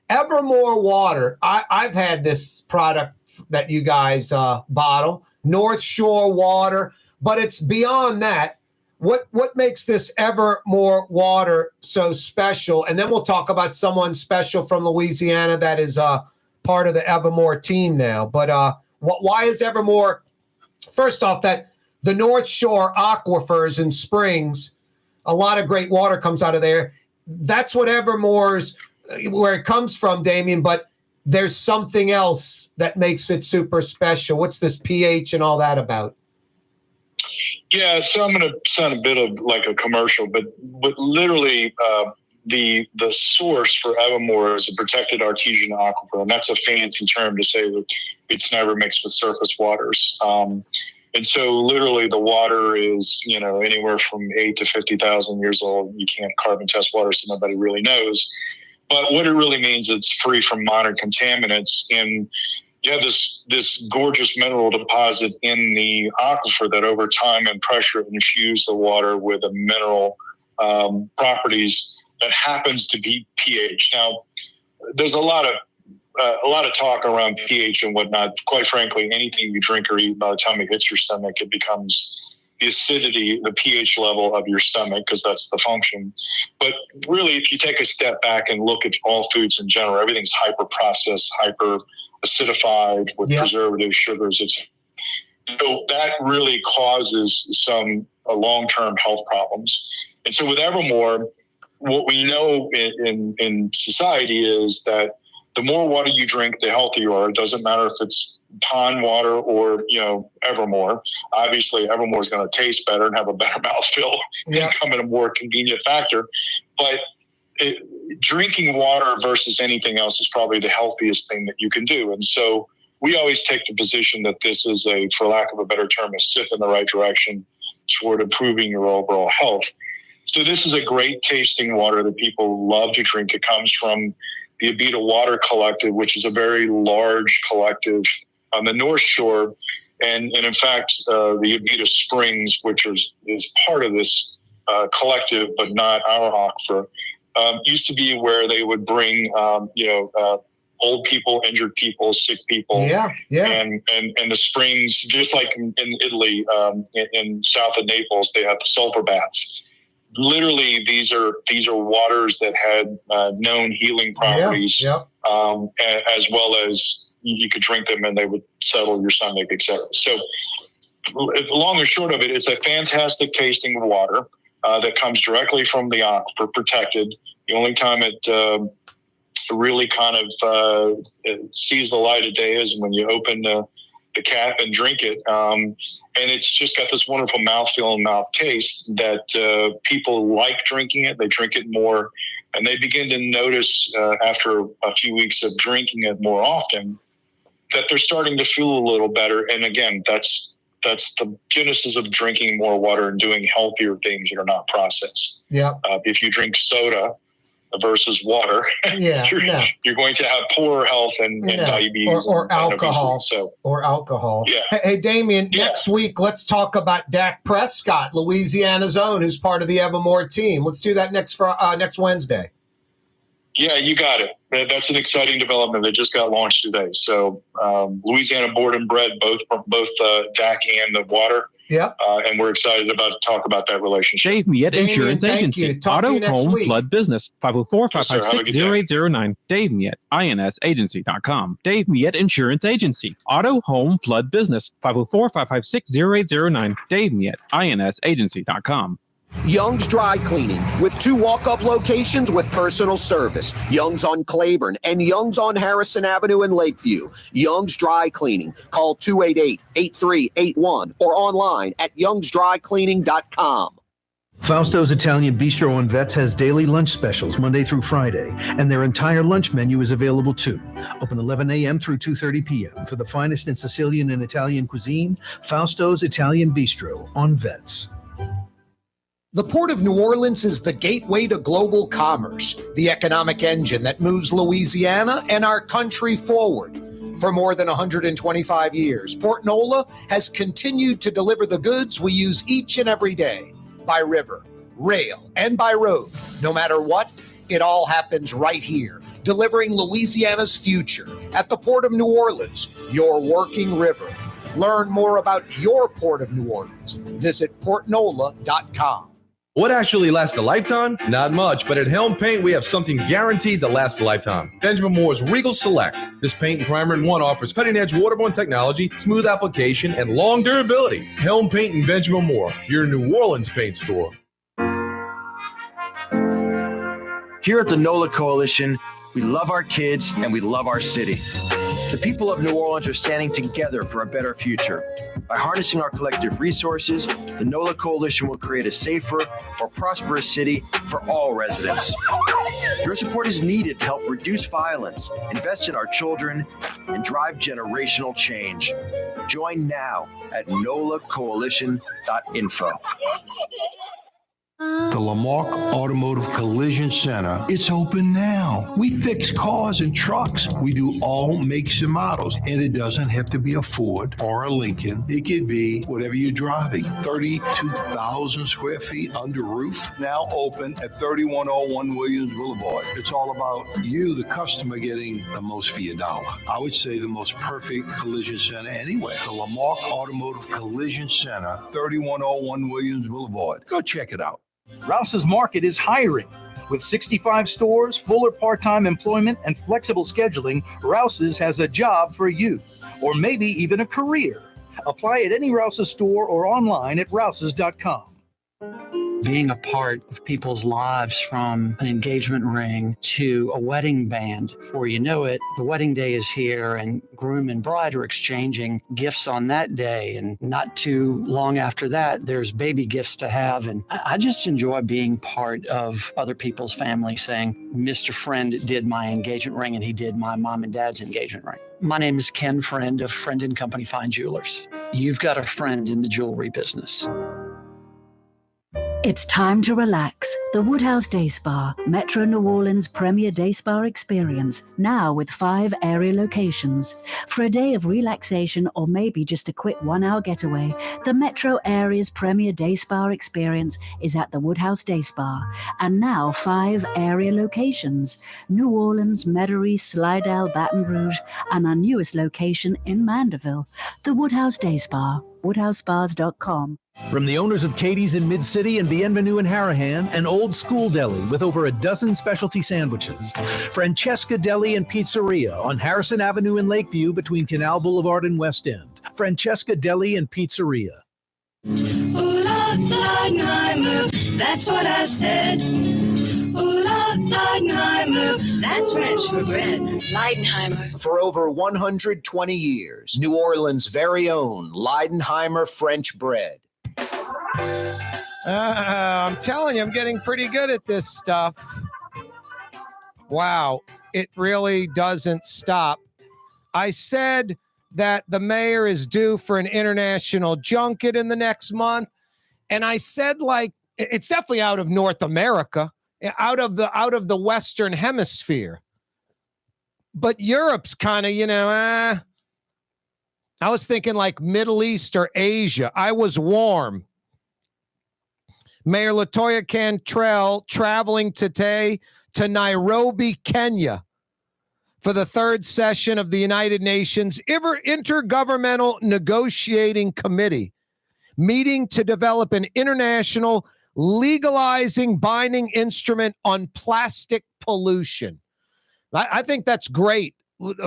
Evermore water. I've had this product that you guys bottle, North Shore water, but it's beyond that. What makes this Evermore water so special? And then we'll talk about someone special from Louisiana that is part of the Evermore team now. But why is Evermore? First off, that the North Shore aquifers and springs, a lot of great water comes out of there. That's what Evermore's, where it comes from, Damien. But there's something else that makes it super special. What's this pH and all that about? Yeah, so I'm going to sound a bit of like a commercial, but literally the source for Evermore is a protected artesian aquifer, and that's a fancy term to say that it's never mixed with surface waters. And so literally the water is, anywhere from 8 to 50,000 years old. You can't carbon test water, so nobody really knows. But what it really means, it's free from minor contaminants. And you have this gorgeous mineral deposit in the aquifer that over time and pressure infuse the water with a mineral properties that happens to be pH. Now, there's a lot of talk around pH and whatnot. Quite frankly, anything you drink or eat, by the time it hits your stomach, it becomes the acidity, the pH level of your stomach, because that's the function. But really, if you take a step back and look at all foods in general, everything's hyper processed, hyper acidified with preservatives, sugars. So that really causes some long-term health problems. And so with Evermore, what we know in society is that the more water you drink, the healthier you are. It doesn't matter if it's pond water or, Evermore. Obviously, Evermore is going to taste better and have a better mouthfeel and come in a more convenient factor. But drinking water versus anything else is probably the healthiest thing that you can do. And so we always take the position that this is for lack of a better term, a step in the right direction toward improving your overall health. So this is a great tasting water that people love to drink. It comes from the Abita Water Collective, which is a very large collective on the North Shore. And in fact, the Abita Springs, which is part of this collective, but not our aquifer, used to be where they would bring, old people, injured people, sick people. And the springs, just like in Italy, in south of Naples, they have the sulfur baths. Literally, these are waters that had known healing properties, as well as you could drink them and they would settle your stomach, etc. So, long and short of it, it's a fantastic tasting water that comes directly from the aquifer, protected. The only time it really kind of sees the light of day is when you open the cap and drink it. And it's just got this wonderful mouthfeel and mouth taste that people like drinking it. They drink it more, and they begin to notice after a few weeks of drinking it more often that they're starting to feel a little better. And again, that's the genesis of drinking more water and doing healthier things that are not processed. If you drink soda versus water, you're going to have poorer health and diabetes or alcohol. Or alcohol. Hey, Damien, next week, let's talk about Dak Prescott, Louisiana's own, who's part of the Evermore team. Let's do that next Wednesday. Yeah, you got it. That's an exciting development that just got launched today. So Louisiana Board and Bred, both Dak and the water. And we're excited to talk about that relationship. Dave Miette Insurance Agency. Auto, home, flood, business. 504-556-0809. Dave Miette, INSagency.com. Dave Miette Insurance Agency. Auto, home, flood, business. 504-556-0809. Dave Miette, INSagency.com. Young's Dry Cleaning, with 2 walk-up locations with personal service. Young's on Claiborne and Young's on Harrison Avenue in Lakeview. Young's Dry Cleaning. Call 288-8381 or online at youngsdrycleaning.com. Fausto's Italian Bistro on Vets has daily lunch specials Monday through Friday, and their entire lunch menu is available too. Open 11 a.m. through 2:30 p.m. For the finest in Sicilian and Italian cuisine, Fausto's Italian Bistro on Vets. The Port of New Orleans is the gateway to global commerce, the economic engine that moves Louisiana and our country forward. For more than 125 years, Port NOLA has continued to deliver the goods we use each and every day, by river, rail, and by road. No matter what, it all happens right here, delivering Louisiana's future at the Port of New Orleans, your working river. Learn more about your Port of New Orleans. Visit portnola.com. What actually lasts a lifetime? Not much, but at Helm Paint, we have something guaranteed to last a lifetime. Benjamin Moore's Regal Select. This paint and primer in one offers cutting-edge waterborne technology, smooth application, and long durability. Helm Paint and Benjamin Moore, your New Orleans paint store. Here at the NOLA Coalition, We love our kids and we love our city. The people of New Orleans are standing together for a better future. By harnessing our collective resources, the NOLA Coalition will create a safer, more prosperous city for all residents. Your support is needed to help reduce violence, invest in our children, and drive generational change. Join now at nolacoalition.info. The Lamarck Automotive Collision Center, it's open now. We fix cars and trucks. We do all makes and models. And it doesn't have to be a Ford or a Lincoln. It could be whatever you're driving. 32,000 square feet under roof, now open at 3101 Williams Boulevard. It's all about you, the customer, getting the most for your dollar. I would say the most perfect collision center anywhere. The Lamarck Automotive Collision Center, 3101 Williams Boulevard. Go check it out. Rouse's Market is hiring. With 65 stores, fuller part-time employment, and flexible scheduling, Rouse's has a job for you, or maybe even a career. Apply at any Rouse's store or online at rouses.com. Being a part of people's lives, from an engagement ring to a wedding band. Before you know it, the wedding day is here and groom and bride are exchanging gifts on that day. And not too long after that, there's baby gifts to have. And I just enjoy being part of other people's family, saying, Mr. Friend did my engagement ring and he did my mom and dad's engagement ring. My name is Ken Friend of Friend & Company Fine Jewelers. You've got a friend in the jewelry business. It's time to relax. The Woodhouse Day Spa, Metro New Orleans' premier day spa experience, now with 5 area locations. For a day of relaxation or maybe just a quick 1-hour getaway, the Metro area's premier day spa experience is at the Woodhouse Day Spa. And now 5 area locations: New Orleans, Metairie, Slidell, Baton Rouge, and our newest location in Mandeville. The Woodhouse Day Spa, woodhousespas.com. From the owners of Katie's in Mid-City and Bienvenue in Harahan, an old school deli with over a dozen specialty sandwiches. Francesca Deli and Pizzeria on Harrison Avenue in Lakeview between Canal Boulevard and West End. Francesca Deli and Pizzeria. Ooh, Leidenheimer, that's what I said. Ooh, Leidenheimer, that's French for bread. Leidenheimer. For over 120 years, New Orleans' very own Leidenheimer French bread. I'm telling you, I'm getting pretty good at this stuff. Wow, it really doesn't stop. I said that the mayor is due for an international junket in the next month, and I said, like, it's definitely out of North America, out of the Western Hemisphere. But Europe's kind of, I was thinking like Middle East or Asia. I was warm. Mayor LaToya Cantrell traveling today to Nairobi, Kenya for the 3rd session of the United Nations Intergovernmental Negotiating Committee, meeting to develop an international legalizing binding instrument on plastic pollution. I think that's great.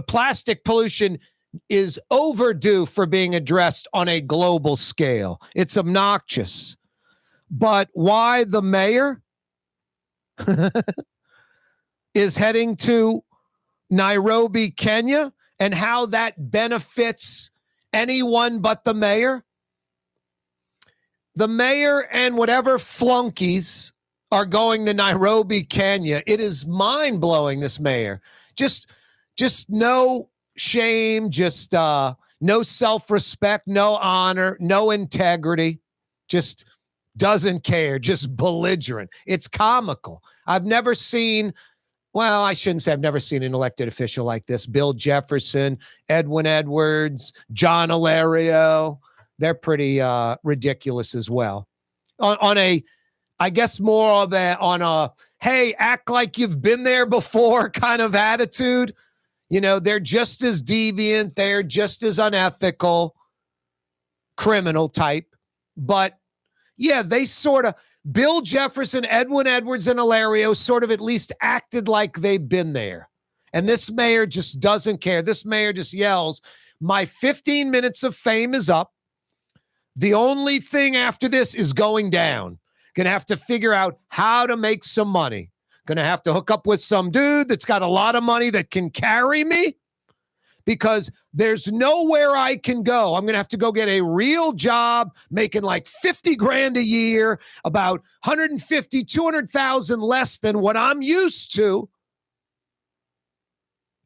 Plastic pollution is overdue for being addressed on a global scale. It's obnoxious. But why the mayor is heading to Nairobi, Kenya, and how that benefits anyone but the mayor? The mayor and whatever flunkies are going to Nairobi, Kenya. It is mind-blowing, this mayor. Just no shame, just no self-respect, no honor, no integrity, just doesn't care, just belligerent. It's comical. I've never seen, well, I shouldn't say I've never seen an elected official like this. Bill Jefferson, Edwin Edwards, John Alario, they're pretty ridiculous as well. On a, I guess more of a, hey, act like you've been there before kind of attitude. They're just as deviant. They're just as unethical, criminal type. But yeah, they sort of, Bill Jefferson, Edwin Edwards, and Alario sort of at least acted like they've been there. And this mayor just doesn't care. This mayor just yells, my 15 minutes of fame is up. The only thing after this is going down. Going to have to figure out how to make some money. Going to have to hook up with some dude that's got a lot of money that can carry me because there's nowhere I can go. I'm going to have to go get a real job making like 50 grand a year, about 150, 200,000 less than what I'm used to.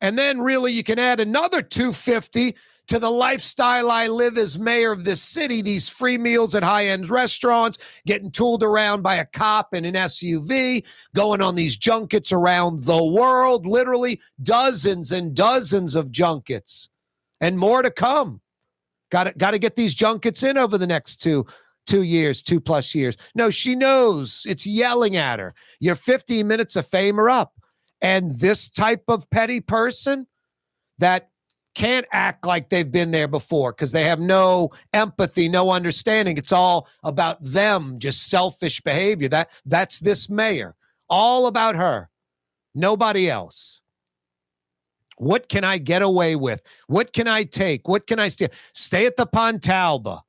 And then really you can add another 250 to the lifestyle I live as mayor of this city, these free meals at high-end restaurants, getting tooled around by a cop in an SUV, going on these junkets around the world, literally dozens and dozens of junkets, and more to come. Got to get these junkets in over the next two years, 2+ years. No, she knows. It's yelling at her. Your 15 minutes of fame are up. And this type of petty person that can't act like they've been there before because they have no empathy, no understanding. It's all about them, just selfish behavior. That's this mayor. All about her. Nobody else. What can I get away with? What can I take? What can I steal? Stay at the Pontalba.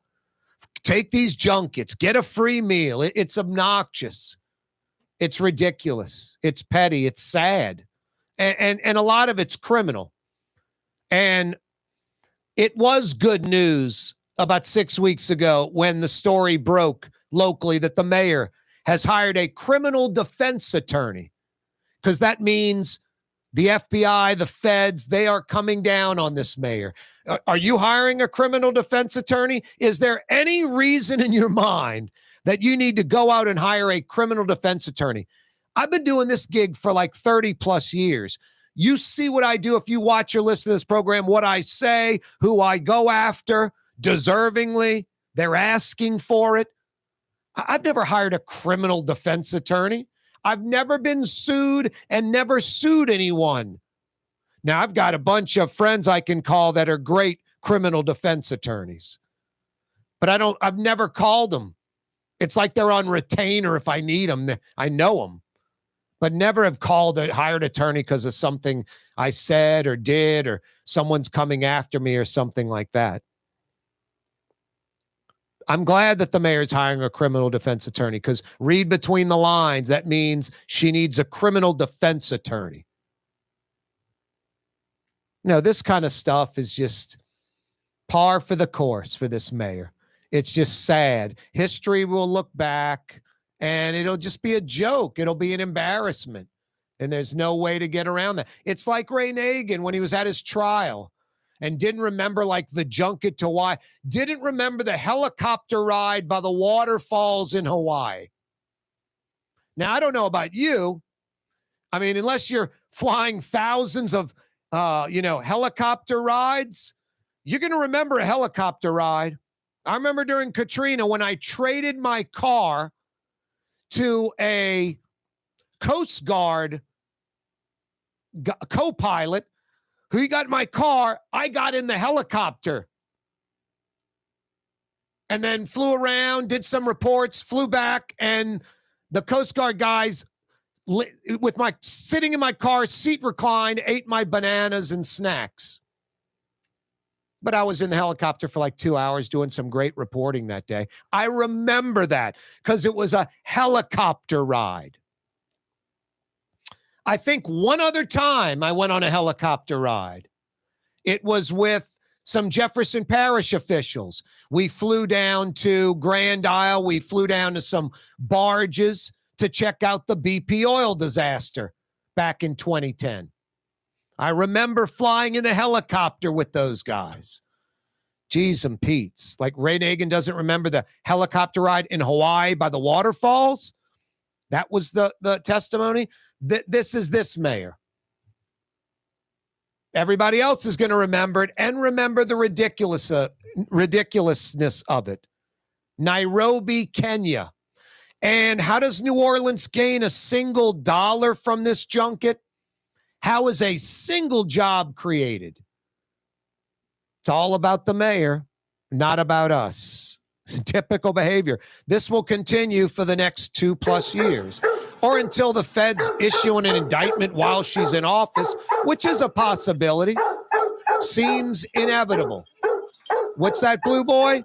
Take these junkets. Get a free meal. It's obnoxious. It's ridiculous. It's petty. It's sad. And a lot of it's criminal. And it was good news about 6 weeks ago when the story broke locally that the mayor has hired a criminal defense attorney, because that means the FBI, the feds, they are coming down on this mayor. Are you hiring a criminal defense attorney? Is there any reason in your mind that you need to go out and hire a criminal defense attorney? I've been doing this gig for like 30+ years. You see what I do if you watch or listen to this program, what I say, who I go after, deservingly. They're asking for it. I've never hired a criminal defense attorney. I've never been sued and never sued anyone. Now, I've got a bunch of friends I can call that are great criminal defense attorneys. But I've never called them. It's like they're on retainer if I need them. I know them. But never have called a hired attorney because of something I said or did, or someone's coming after me or something like that. I'm glad that the mayor's hiring a criminal defense attorney, because read between the lines. That means she needs a criminal defense attorney. No, this kind of stuff is just par for the course for this mayor. It's just sad. History will look back and it'll just be a joke. It'll be an embarrassment. And there's no way to get around that. It's like Ray Nagin when he was at his trial and didn't remember like the junket to Hawaii, didn't remember the helicopter ride by the waterfalls in Hawaii. Now, I don't know about you. I mean, unless you're flying thousands of, helicopter rides, you're going to remember a helicopter ride. I remember during Katrina when I traded my car to a Coast Guard co-pilot who got in my car. I got in the helicopter and then flew around, did some reports, flew back, and the Coast Guard guys with my sitting in my car, seat reclined, ate my bananas and snacks. But I was in the helicopter for like 2 hours doing some great reporting that day. I remember that because it was a helicopter ride. I think one other time I went on a helicopter ride. It was with some Jefferson Parish officials. We flew down to Grand Isle. We flew down to some barges to check out the BP oil disaster back in 2010. I remember flying in the helicopter with those guys. Jeez and Pete's. Like Ray Nagin doesn't remember the helicopter ride in Hawaii by the waterfalls. That was the testimony. This is this mayor. Everybody else is going to remember it and remember the ridiculousness of it. Nairobi, Kenya. And how does New Orleans gain a single dollar from this junket? How is a single job created? It's all about the mayor, not about us. Typical behavior. This will continue for the next 2+ years, or until the feds issue an indictment while she's in office, which is a possibility. Seems inevitable. What's that, Blue Boy?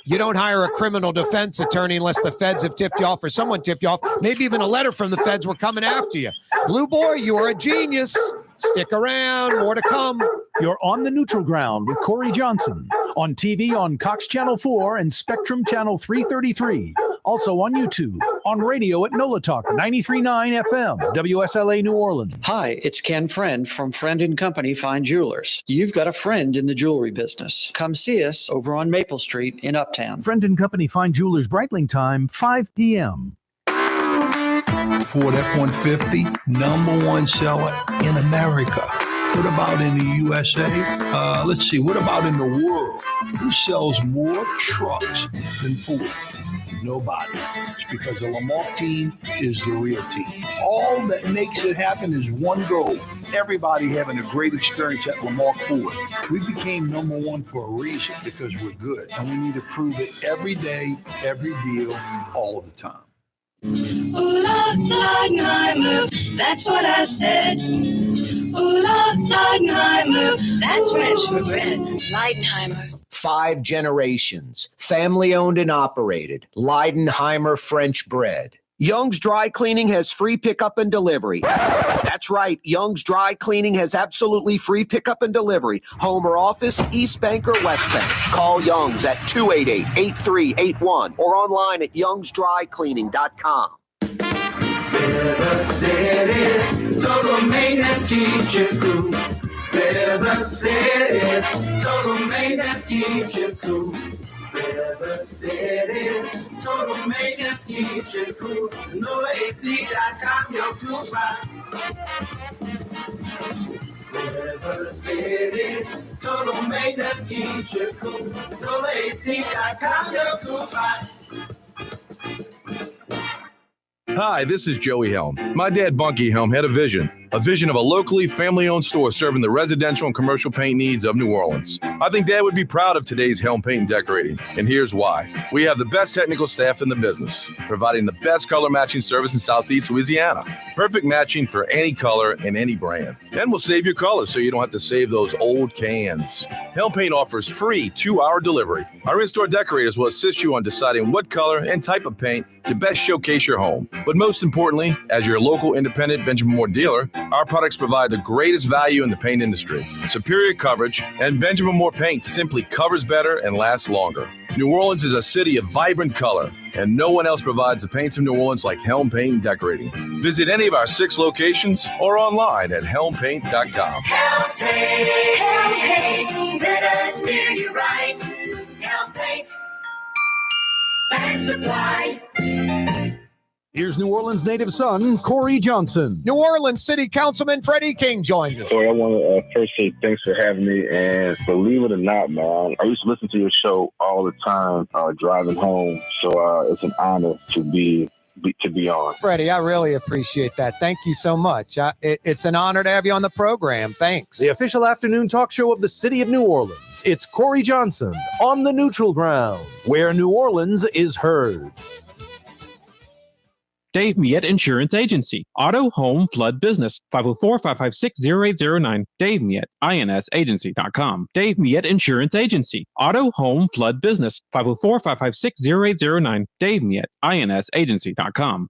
You don't hire a criminal defense attorney unless the feds have tipped you off or someone tipped you off. Maybe even a letter from the feds were coming after you. Blue Boy, you are a genius. Stick around, more to come. You're on the neutral ground with Corey Johnson. On TV on Cox Channel 4 and Spectrum Channel 333. Also on YouTube. On radio at NOLA Talk 93.9 FM, WSLA New Orleans. Hi, it's Ken Friend from Friend & Company Fine Jewelers. You've got a friend in the jewelry business. Come see us over on Maple Street in Uptown. Friend & Company Fine Jewelers Breitling time, 5 p.m. Ford F-150, #1 seller in America. What about in the USA? Let's see, what about in the world? Who sells more trucks than Ford? Nobody. It's because the Lamar team is the real team. All that makes it happen is one goal. Everybody having a great experience at Lamar Ford. We became #1 for a reason, because we're good. And we need to prove it every day, every deal, all of the time. Ooh, Leidenheimer, that's what I said. Ooh, Leidenheimer, that's French for bread. Leidenheimer. 5 generations, family owned and operated. Leidenheimer French bread. Young's Dry Cleaning has free pickup and delivery. That's right. Young's Dry Cleaning has absolutely free pickup and delivery. Home or office, East Bank or West Bank. Call Young's at 288-8381 or online at youngsdrycleaning.com. River City's total maintenance keeps you cool. River City's total maintenance keeps you cool. River City's total maintenance keeps you cool. NOLAAC.com, your cool spot. River City's total maintenance keeps you cool. NOLAAC.com, your cool spot. Hi, this is Joey Helm. My dad, Bunky Helm, had a vision of a locally family-owned store serving the residential and commercial paint needs of New Orleans. I think Dad would be proud of today's Helm Paint and Decorating, and here's why. We have the best technical staff in the business, providing the best color matching service in Southeast Louisiana. Perfect matching for any color and any brand. And we'll save your colors so you don't have to save those old cans. Helm Paint offers free 2-hour delivery. Our in-store decorators will assist you on deciding what color and type of paint to best showcase your home. But most importantly, as your local independent Benjamin Moore dealer, our products provide the greatest value in the paint industry. Superior coverage, and Benjamin Moore paint simply covers better and lasts longer. New Orleans is a city of vibrant color, and no one else provides the paints of New Orleans like Helm Paint and Decorating. Visit any of our 6 locations or online at helmpaint.com. Helm Paint, let us do you right. Helm Paint and Supply. Here's New Orleans native son, Corey Johnson. New Orleans City Councilman Freddie King joins us. So I want to first say thanks for having me. And believe it or not, man, I used to listen to your show all the time driving home. So it's an honor to be on. Freddie, I really appreciate that. Thank you so much. It's an honor to have you on the program. Thanks. The official afternoon talk show of the city of New Orleans. It's Corey Johnson on the neutral ground, where New Orleans is heard. Dave Miette Insurance Agency. Auto, home, flood, business. 504-556-0809. Dave Miette, INSagency.com. Dave Miette Insurance Agency. Auto, home, flood, business. 504-556-0809. Dave Miette, INSagency.com.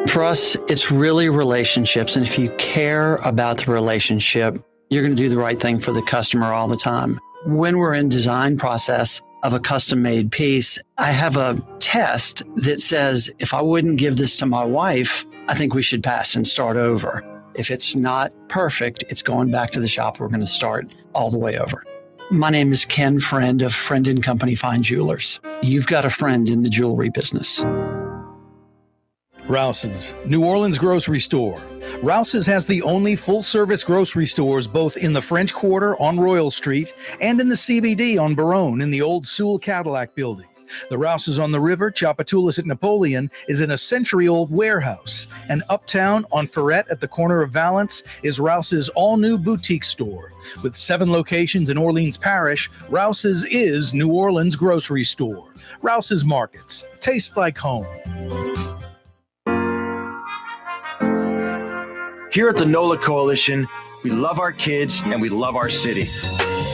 For us, it's really relationships. And if you care about the relationship, you're going to do the right thing for the customer all the time. When we're in design process of a custom-made piece, I have a test that says, if I wouldn't give this to my wife, I think we should pass and start over. If it's not perfect, it's going back to the shop. We're going to start all the way over. My name is Ken Friend of Friend & Company Fine Jewelers. You've got a friend in the jewelry business. Rouse's, New Orleans grocery store. Rouse's has the only full-service grocery stores both in the French Quarter on Royal Street and in the CBD on Baronne in the old Sewell Cadillac building. The Rouse's on the river, Tchoupitoulas at Napoleon, is in a century-old warehouse. And uptown on Ferret at the corner of Valence is Rouse's all-new boutique store. With 7 locations in Orleans Parish, Rouse's is New Orleans grocery store. Rouse's Markets. Taste like home. Here at the NOLA Coalition, we love our kids and we love our city.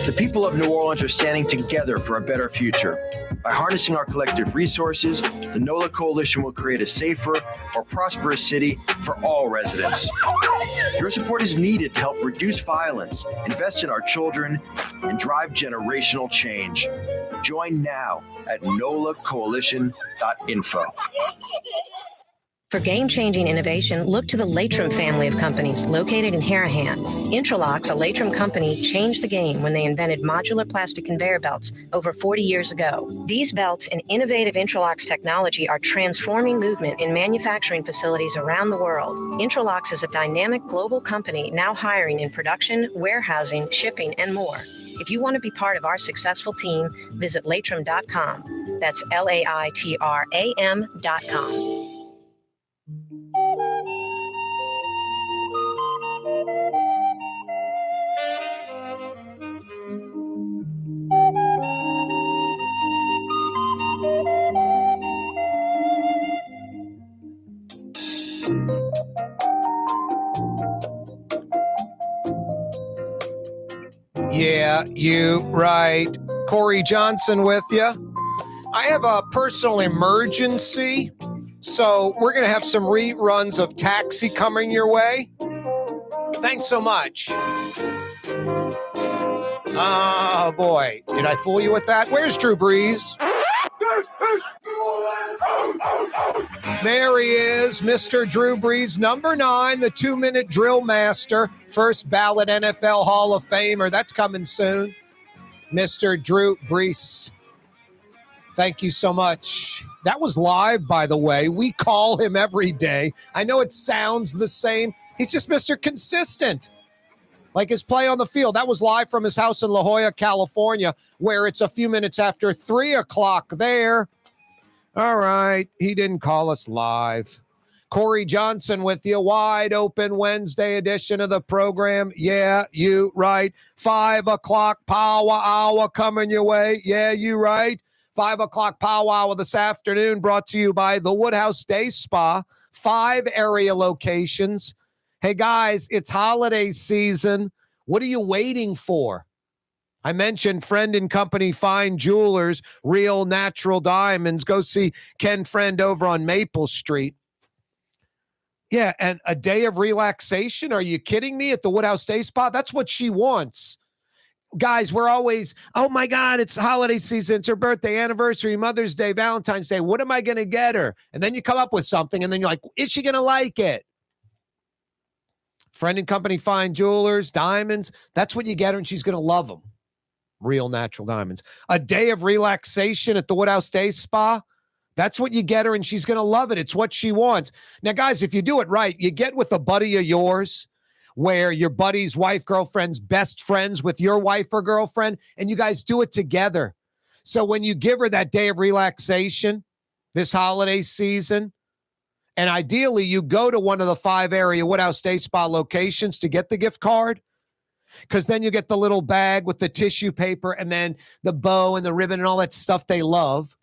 The people of New Orleans are standing together for a better future. By harnessing our collective resources, the NOLA Coalition will create a safer, more prosperous city for all residents. Your support is needed to help reduce violence, invest in our children, and drive generational change. Join now at nolacoalition.info. For game-changing innovation, look to the Latrim family of companies located in Harahan. Intralocks, a Latrim company, changed the game when they invented modular plastic conveyor belts over 40 years ago. These belts and innovative Intralocks technology are transforming movement in manufacturing facilities around the world. Intralocks is a dynamic global company now hiring in production, warehousing, shipping, and more. If you want to be part of our successful team, visit latrim.com. That's LAITRAM.com. Yeah, you right. Corey Johnson with you. I have a personal emergency, so we're going to have some reruns of Taxi coming your way. Thanks so much. Oh, boy. Did I fool you with that? Where's Drew Brees? There he is, Mr. Drew Brees, number 9, the 2-minute drill master, first ballot NFL Hall of Famer. That's coming soon. Mr. Drew Brees. Thank you so much. That was live, by the way. We call him every day. I know it sounds the same. He's just Mr. Consistent. Like his play on the field. That was live from his house in La Jolla, California, where it's a few minutes after 3 o'clock there. All right. He didn't call us live. Corey Johnson with you. Wide open Wednesday edition of the program. Yeah, you right. 5 o'clock power hour coming your way. Yeah, you right. 5 o'clock powwow this afternoon brought to you by the Woodhouse Day Spa, 5 area locations. Hey, guys, it's holiday season. What are you waiting for? I mentioned Friend and Company Fine Jewelers, real natural diamonds. Go see Ken Friend over on Maple Street. Yeah, and a day of relaxation? Are you kidding me? At the Woodhouse Day Spa? That's what she wants. Guys, we're always, oh my God, it's holiday season. It's her birthday, anniversary, Mother's Day, Valentine's Day. What am I going to get her? And then you come up with something, and then you're like, is she going to like it? Friend and Company Fine Jewelers, diamonds. That's what you get her, and she's going to love them. Real natural diamonds. A day of relaxation at the Woodhouse Day Spa. That's what you get her, and she's going to love it. It's what she wants. Now, guys, if you do it right, you get with a buddy of yours where your buddy's wife, girlfriend's best friends with your wife or girlfriend, and you guys do it together. So when you give her that day of relaxation this holiday season, and ideally you go to one of the 5 area Woodhouse Day Spa locations to get the gift card, because then you get the little bag with the tissue paper and then the bow and the ribbon and all that stuff they love.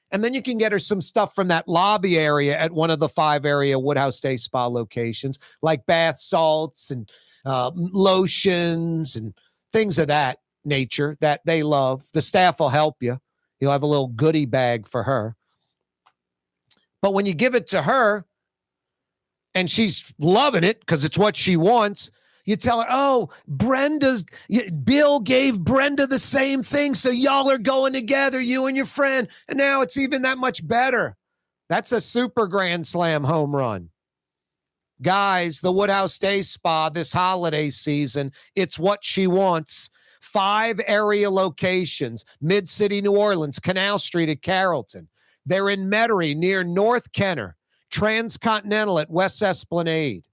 And then you can get her some stuff from that lobby area at one of the 5 area Woodhouse Day Spa locations, like bath salts and lotions and things of that nature that they love. The staff will help you. You'll have a little goodie bag for her. But when you give it to her and she's loving it because it's what she wants, you tell her, oh, Bill gave Brenda the same thing, so y'all are going together, you and your friend, and now it's even that much better. That's a super grand slam home run. Guys, the Woodhouse Day Spa this holiday season, it's what she wants. 5 area locations, Mid-City, New Orleans, Canal Street at Carrollton. They're in Metairie near North Kenner, Transcontinental at West Esplanade.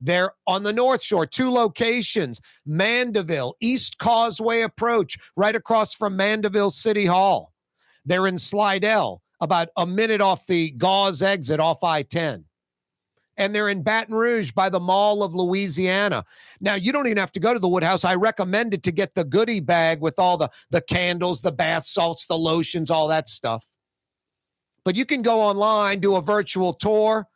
They're on the North Shore, 2 locations, Mandeville, East Causeway Approach, right across from Mandeville City Hall. They're in Slidell, about a minute off the Gauze exit off I-10. And they're in Baton Rouge by the Mall of Louisiana. Now, you don't even have to go to the Woodhouse. I recommend it to get the goodie bag with all the candles, the bath salts, the lotions, all that stuff. But you can go online, do a virtual tour,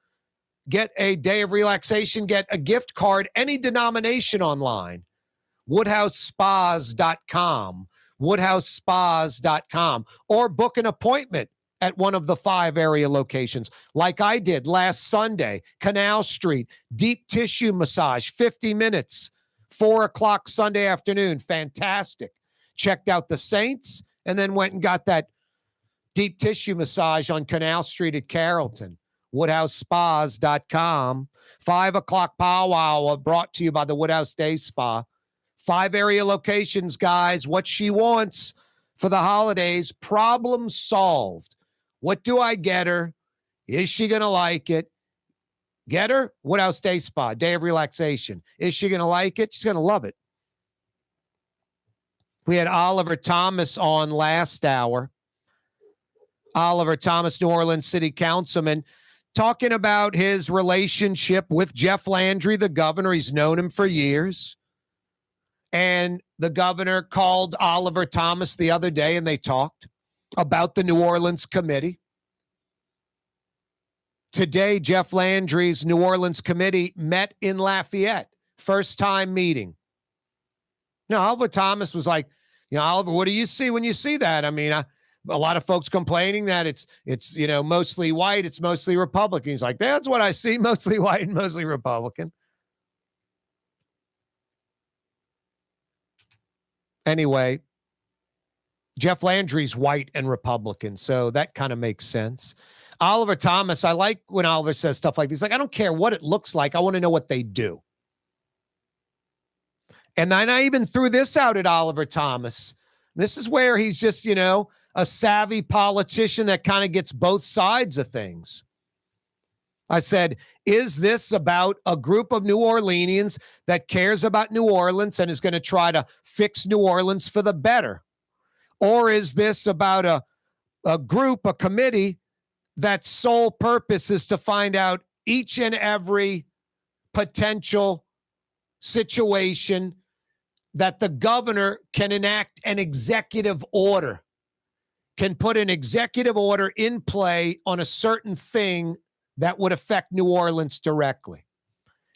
get a day of relaxation, get a gift card, any denomination online. WoodhouseSpas.com. WoodhouseSpas.com, or book an appointment at one of the 5 area locations, like I did last Sunday. Canal Street, deep tissue massage, 50 minutes, 4 o'clock Sunday afternoon. Fantastic. Checked out the Saints and then went and got that deep tissue massage on Canal Street at Carrollton. WoodhouseSpas.com. 5 o'clock powwow brought to you by the Woodhouse Day Spa. 5 area locations, guys. What she wants for the holidays, problem solved. What do I get her? Is she going to like it? Get her? Woodhouse Day Spa, day of relaxation. Is she going to like it? She's going to love it. We had Oliver Thomas on last hour. Oliver Thomas, New Orleans City Councilman, talking about his relationship with Jeff Landry, the governor. He's known him for years. And the governor called Oliver Thomas the other day, and they talked about the New Orleans committee. Today, Jeff Landry's New Orleans committee met in Lafayette. First time meeting. Now, Oliver Thomas was like, Oliver, what do you see when you see that? I mean, a lot of folks complaining that it's mostly white, it's mostly Republican. He's like, that's what I see, mostly white and mostly Republican. Anyway, Jeff Landry's white and Republican, so that kind of makes sense. Oliver Thomas, I like when Oliver says stuff like this. Like, I don't care what it looks like. I want to know what they do. And then I even threw this out at Oliver Thomas. This is where he's just, a savvy politician that kind of gets both sides of things. I said, is this about a group of New Orleanians that cares about New Orleans and is going to try to fix New Orleans for the better? Or is this about a group, a committee, that sole purpose is to find out each and every potential situation that the governor can enact an executive order, can put an executive order in play on a certain thing that would affect New Orleans directly?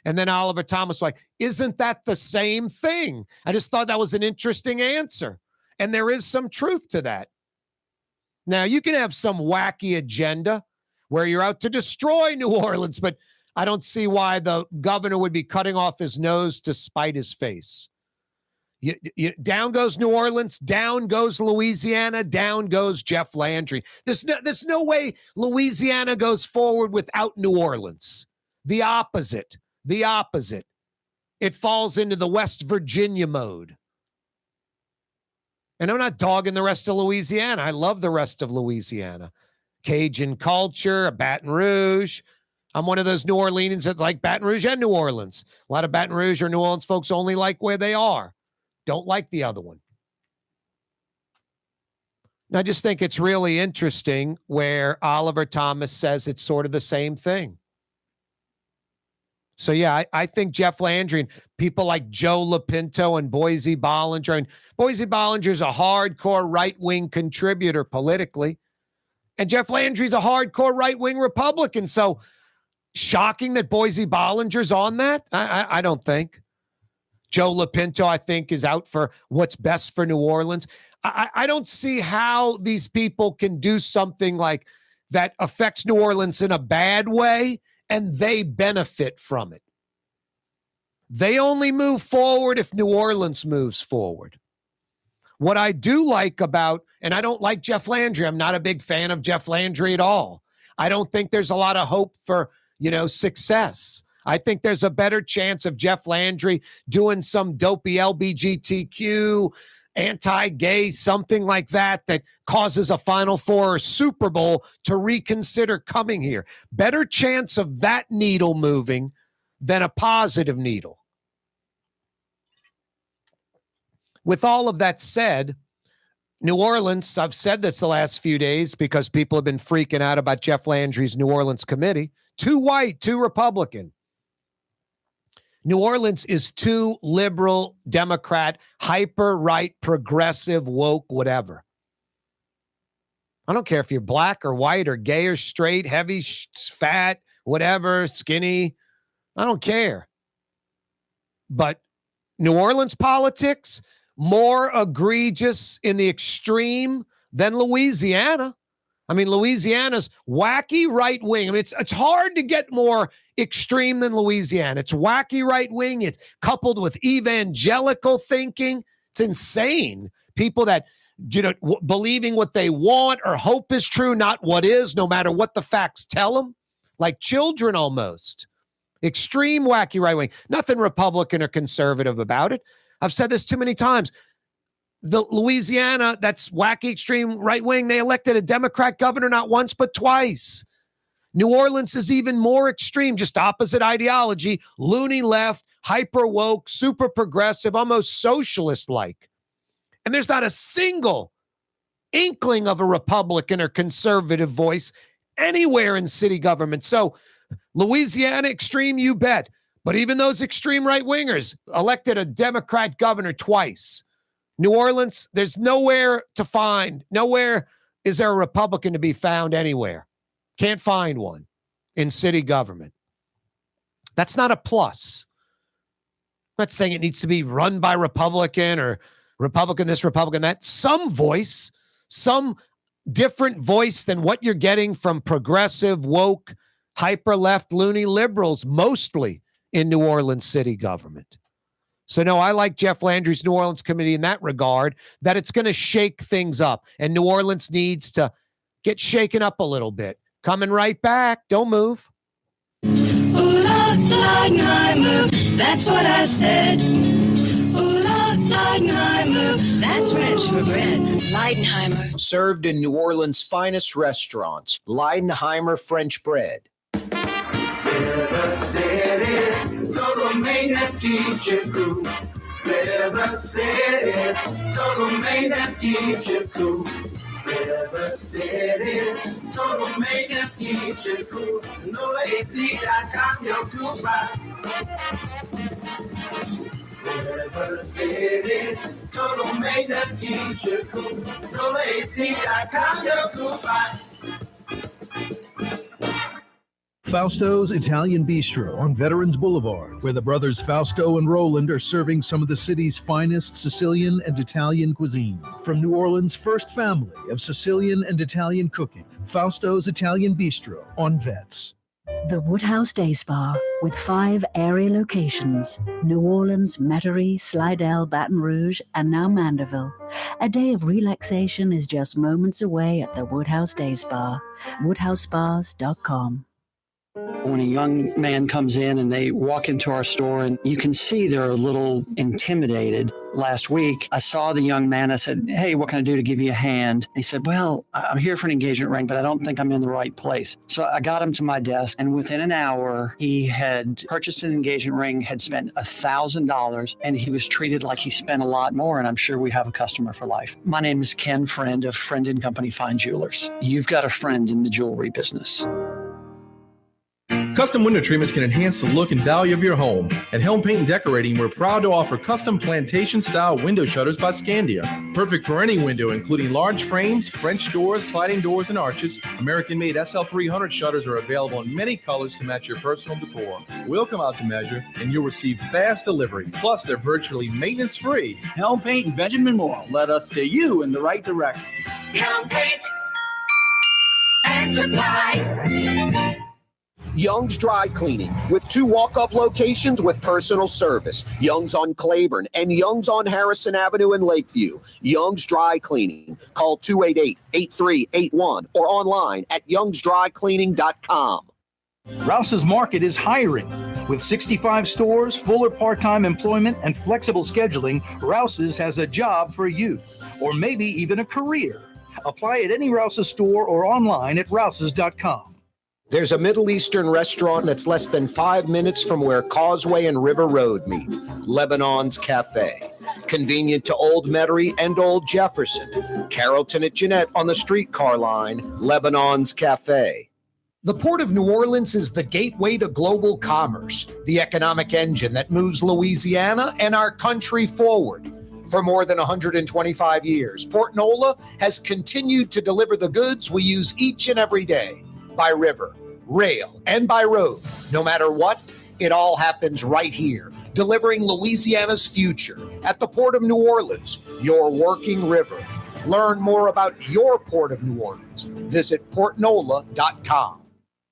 And then Oliver Thomas was like, isn't that the same thing? I just thought that was an interesting answer. And there is some truth to that. Now, you can have some wacky agenda where you're out to destroy New Orleans, but I don't see why the governor would be cutting off his nose to spite his face. Down goes New Orleans, down goes Louisiana, down goes Jeff Landry. There's no way Louisiana goes forward without New Orleans. The opposite. It falls into the West Virginia mode. And I'm not dogging the rest of Louisiana. I love the rest of Louisiana. Cajun culture, Baton Rouge. I'm one of those New Orleanians that like Baton Rouge and New Orleans. A lot of Baton Rouge or New Orleans folks only like where they are. Don't like the other one. And I just think it's really interesting where Oliver Thomas says it's sort of the same thing. So, yeah, I think Jeff Landry and people like Joe Lapinto and Boise Bollinger. And Boise Bollinger's a hardcore right-wing contributor politically. And Jeff Landry's a hardcore right-wing Republican. So, shocking that Boise Bollinger's on that? I don't think. Joe Lapinto, I think, is out for what's best for New Orleans. I don't see how these people can do something like that affects New Orleans in a bad way and they benefit from it. They only move forward if New Orleans moves forward. What I do like about, and I don't like Jeff Landry. I'm not a big fan of Jeff Landry at all. I don't think there's a lot of hope for, success. I think there's a better chance of Jeff Landry doing some dopey LGBTQ, anti-gay, something like that causes a Final Four or Super Bowl to reconsider coming here. Better chance of that needle moving than a positive needle. With all of that said, New Orleans, I've said this the last few days because people have been freaking out about Jeff Landry's New Orleans committee. Too white, too Republican. New Orleans is too liberal, Democrat, hyper-right, progressive, woke, whatever. I don't care if you're black or white or gay or straight, heavy, fat, whatever, skinny. I don't care. But New Orleans politics, more egregious in the extreme than Louisiana. I mean, Louisiana's wacky right wing. I mean, it's hard to get more extreme than Louisiana. It's wacky right wing. It's coupled with evangelical thinking. It's insane. People that, believing what they want or hope is true, not what is, no matter what the facts tell them, like children almost. Extreme wacky right wing. Nothing Republican or conservative about it. I've said this too many times. The Louisiana, that's wacky extreme right wing, they elected a Democrat governor not once but twice. New Orleans is even more extreme, just opposite ideology, loony left, hyper woke, super progressive, almost socialist-like. And there's not a single inkling of a Republican or conservative voice anywhere in city government. So Louisiana extreme, you bet. But even those extreme right-wingers elected a Democrat governor twice. New Orleans, there's nowhere to find. Nowhere is there a Republican to be found anywhere. Can't find one in city government. That's not a plus. I'm not saying it needs to be run by Republican or Republican this, Republican that. Some voice, some different voice than what you're getting from progressive, woke, hyper-left, loony liberals, mostly in New Orleans city government. So, no, I like Jeff Landry's New Orleans committee in that regard, that it's going to shake things up. And New Orleans needs to get shaken up a little bit. Coming right back. Don't move. Leidenheimer, that's what I said. Leidenheimer, that's French for bread. Leidenheimer. Served in New Orleans' finest restaurants, Leidenheimer French bread. River City's total maintenance keeps you cool. River City's total maintenance keeps you cool. River City's total maintenance keeps you cool. NOLAAC.com, your cool spot. River City's total maintenance keeps you cool. NOLAAC.com, your cool spot. Fausto's Italian Bistro on Veterans Boulevard, where the brothers Fausto and Roland are serving some of the city's finest Sicilian and Italian cuisine. From New Orleans' first family of Sicilian and Italian cooking, Fausto's Italian Bistro on Vets. The Woodhouse Day Spa, with 5 area locations: New Orleans, Metairie, Slidell, Baton Rouge, and now Mandeville. A day of relaxation is just moments away at the Woodhouse Day Spa. WoodhouseSpas.com. When a young man comes in and they walk into our store, and you can see they're a little intimidated. Last week, I saw the young man. I said, "Hey, what can I do to give you a hand?" He said, "Well, I'm here for an engagement ring, but I don't think I'm in the right place." So I got him to my desk, and within an hour, he had purchased an engagement ring, had spent $1,000, and he was treated like he spent a lot more, and I'm sure we have a customer for life. My name is Ken Friend of Friend & Company Fine Jewelers. You've got a friend in the jewelry business. Custom window treatments can enhance the look and value of your home. At Helm Paint and Decorating, we're proud to offer custom plantation-style window shutters by Scandia. Perfect for any window, including large frames, French doors, sliding doors, and arches. American-made SL300 shutters are available in many colors to match your personal decor. We'll come out to measure, and you'll receive fast delivery. Plus, they're virtually maintenance-free. Helm Paint and Benjamin Moore let us steer you in the right direction. Helm Paint and Supply. Young's Dry Cleaning, with 2 walk-up locations with personal service. Young's on Claiborne and Young's on Harrison Avenue in Lakeview. Young's Dry Cleaning. Call 288-8381 or online at youngsdrycleaning.com. Rouse's Market is hiring. With 65 stores, full or part-time employment, and flexible scheduling, Rouse's has a job for you, or maybe even a career. Apply at any Rouse's store or online at rouses.com. There's a Middle Eastern restaurant that's less than 5 minutes from where Causeway and River Road meet, Lebanon's Cafe. Convenient to Old Metairie and Old Jefferson. Carrollton at Jeanette on the streetcar line, Lebanon's Cafe. The Port of New Orleans is the gateway to global commerce, the economic engine that moves Louisiana and our country forward. For more than 125 years, Port NOLA has continued to deliver the goods we use each and every day, by river, rail, and by road. No matter what, it all happens right here. delivering Louisiana's future. At the Port of New Orleans, your working river. Learn more about your Port of New Orleans. Visit portnola.com.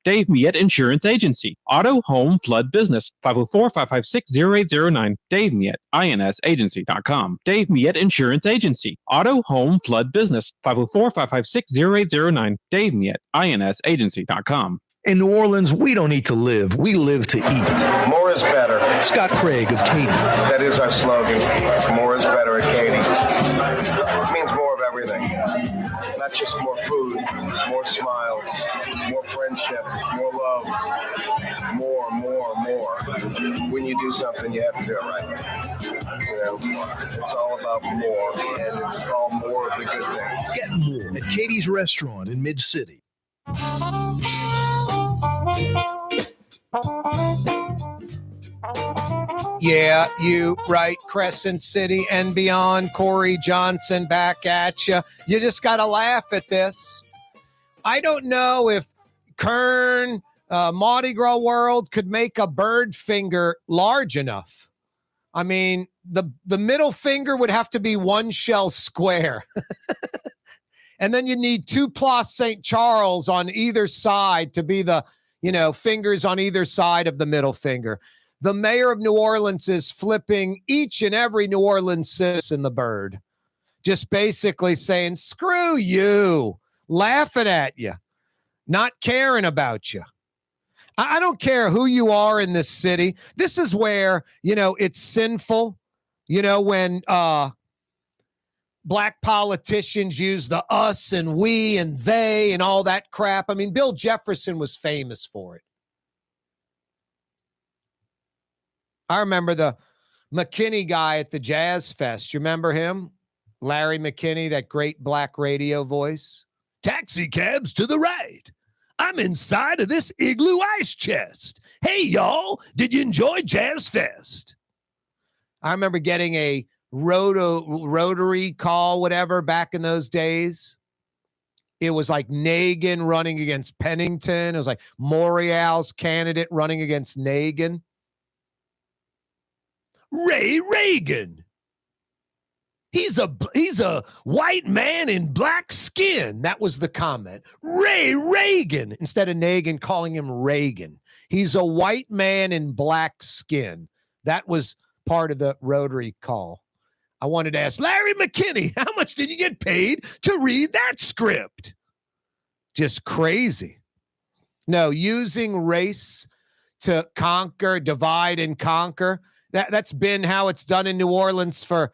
Dave Miette Insurance Agency. Auto, home, flood, business. 504-556-0809. Dave Miette, INSagency.com. Dave Miette Insurance Agency. Auto, home, flood, business. 504-556-0809. Dave Miette, INSagency.com. In New Orleans, we don't eat to live. We live to eat. More is better. Scott Craig of Katie's. That is our slogan. More is better at Katie's. It means more of everything. Not just more food, more smiles, more friendship, more love, more. When you do something, you have to do it right. You know, it's all about more, and it's all more of the good things. Get more at Katie's Restaurant in Mid-City. Yeah, you right, Crescent City and beyond. Corey Johnson back at you. You just got to laugh at this. I don't know if Kern, Mardi Gras World could make a bird finger large enough. I mean, the middle finger would have to be one shell square. And then you need two Place St. Charles on either side to be the, fingers on either side of the middle finger. The mayor of New Orleans is flipping each and every New Orleans citizen the bird. Just basically saying, screw you, laughing at you, not caring about you. I don't care who you are in this city. This is where, it's sinful, when black politicians use the us and we and they and all that crap. I mean, Bill Jefferson was famous for it. I remember the McKinney guy at the Jazz Fest. You remember him? Larry McKinney, that great black radio voice. Taxi cabs to the right. I'm inside of this igloo ice chest. Hey, y'all, did you enjoy Jazz Fest? I remember getting a rotary call, whatever, back in those days. It was like Nagin running against Pennington. It was like Morial's candidate running against Nagin. Ray Reagan. He's a white man in black skin. That was the comment. Ray Reagan. Instead of Nagin calling him Reagan. He's a white man in black skin. That was part of the rotary call. I wanted to ask Larry McKinney, how much did you get paid to read that script? Just crazy. No, using race to conquer, divide and conquer. That's been how it's done in New Orleans for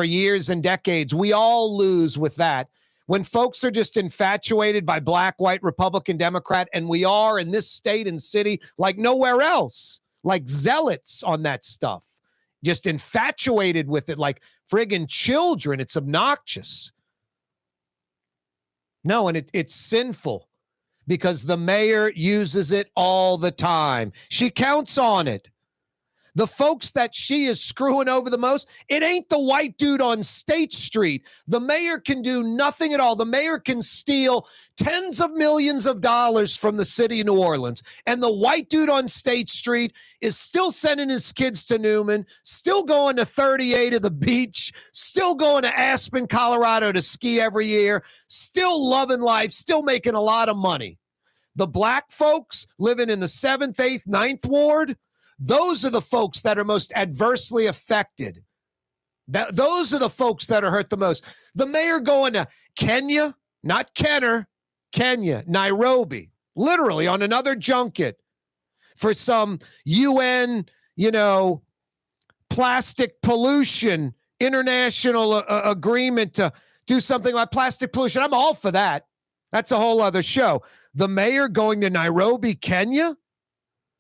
years and decades. We all lose with that. When folks are just infatuated by black, white, Republican, Democrat, and we are in this state and city like nowhere else, like zealots on that stuff, just infatuated with it like friggin' children. It's obnoxious. No, and it's sinful because the mayor uses it all the time. She counts on it. The folks that she is screwing over the most, it ain't the white dude on State Street. The mayor can do nothing at all. The mayor can steal tens of millions of dollars from the city of New Orleans. And the white dude on State Street is still sending his kids to Newman, still going to 38 to the beach, still going to Aspen, Colorado to ski every year, still loving life, still making a lot of money. The black folks living in the 7th, 8th, 9th Ward, those are the folks that are most adversely affected. Those are the folks that are hurt the most. The mayor going to Kenya, not Kenner, Kenya, Nairobi, literally on another junket for some UN, plastic pollution, international agreement to do something about plastic pollution. I'm all for that. That's a whole other show. The mayor going to Nairobi, Kenya?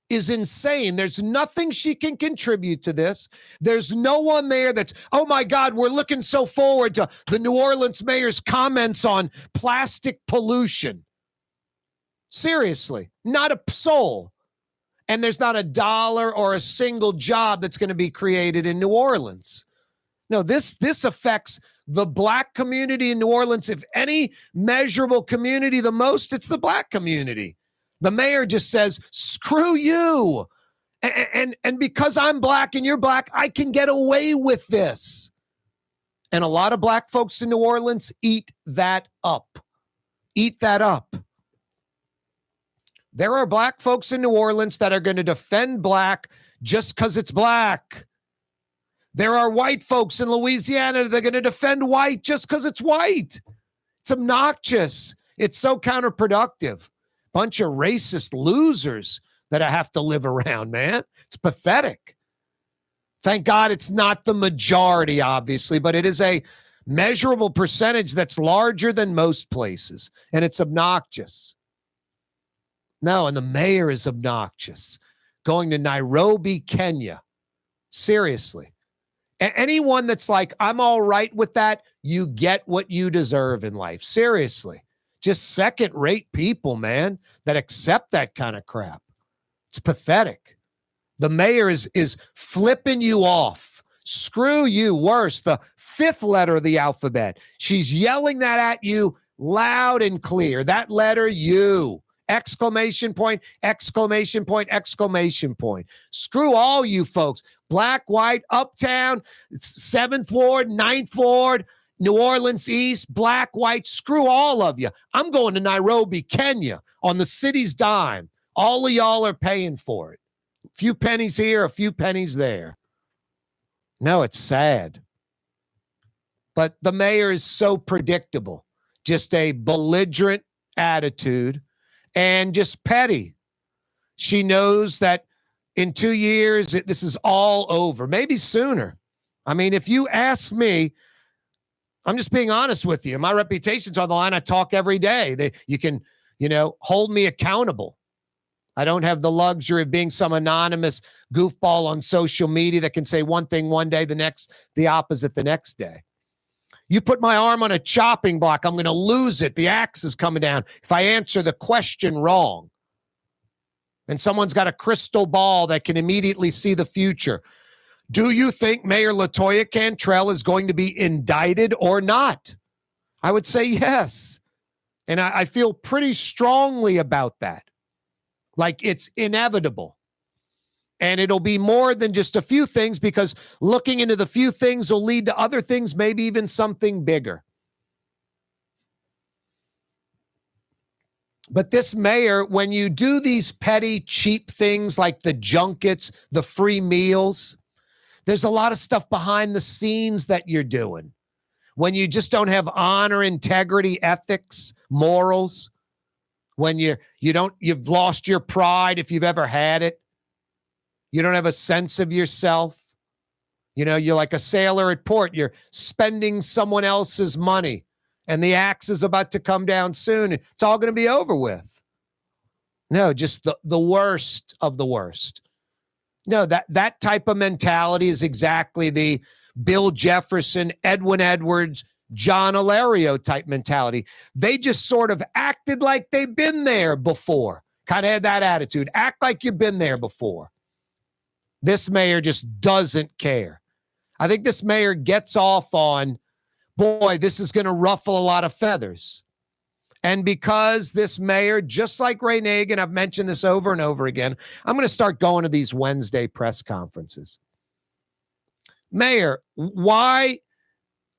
Is insane. There's nothing she can contribute to this. There's no one there that's, oh my God, we're looking so forward to the New Orleans mayor's comments on plastic pollution. Seriously, not a soul. And there's not a dollar or a single job that's going to be created in New Orleans. No, this affects the black community in New Orleans. If any measurable community the most, it's the black community. The mayor just says, screw you. And because I'm black and you're black, I can get away with this. And a lot of black folks in New Orleans eat that up. Eat that up. There are black folks in New Orleans that are going to defend black just because it's black. There are white folks in Louisiana that are going to defend white just because it's white. It's obnoxious. It's so counterproductive. Bunch of racist losers that I have to live around, man. It's pathetic. Thank God it's not the majority, obviously, but it is a measurable percentage that's larger than most places, and it's obnoxious. No, and the mayor is obnoxious. Going to Nairobi, Kenya. Seriously. Anyone that's like, I'm all right with that, you get what you deserve in life. Seriously. Just second-rate people, man, that accept that kind of crap. It's pathetic. The mayor is flipping you off. Screw you. Worse, the fifth letter of the alphabet. She's yelling that at you loud and clear. That letter, you. Exclamation point, exclamation point, exclamation point. Screw all you folks. Black, white, uptown, 7th Ward, 9th Ward, New Orleans East, black, white. Screw all of you. I'm going to Nairobi, Kenya on the city's dime. All of y'all are paying for it. A few pennies here, a few pennies there. No, it's sad. But the mayor is so predictable. Just a belligerent attitude and just petty. She knows that in 2 years, this is all over. Maybe sooner. I mean, if you ask me, I'm just being honest with you. My reputation's on the line. I talk every day. You can, hold me accountable. I don't have the luxury of being some anonymous goofball on social media that can say one thing one day, the opposite the next day. You put my arm on a chopping block, I'm going to lose it. The axe is coming down if I answer the question wrong. And someone's got a crystal ball that can immediately see the future. Do you think Mayor LaToya Cantrell is going to be indicted or not? I would say yes. And I feel pretty strongly about that. Like it's inevitable. And it'll be more than just a few things because looking into the few things will lead to other things, maybe even something bigger. But this mayor, when you do these petty, cheap things like the junkets, the free meals, there's a lot of stuff behind the scenes that you're doing. When you just don't have honor, integrity, ethics, morals, when you've lost your pride if you've ever had it. You don't have a sense of yourself. You're like a sailor at port. You're spending someone else's money and the axe is about to come down soon. It's all going to be over with. No, just the worst of the worst. No, that type of mentality is exactly the Bill Jefferson, Edwin Edwards, John Alario type mentality. They just sort of acted like they've been there before. Kind of had that attitude. Act like you've been there before. This mayor just doesn't care. I think this mayor gets off on, boy, this is going to ruffle a lot of feathers. And because this mayor, just like Ray Nagin, I've mentioned this over and over again, I'm going to start going to these Wednesday press conferences. Mayor, why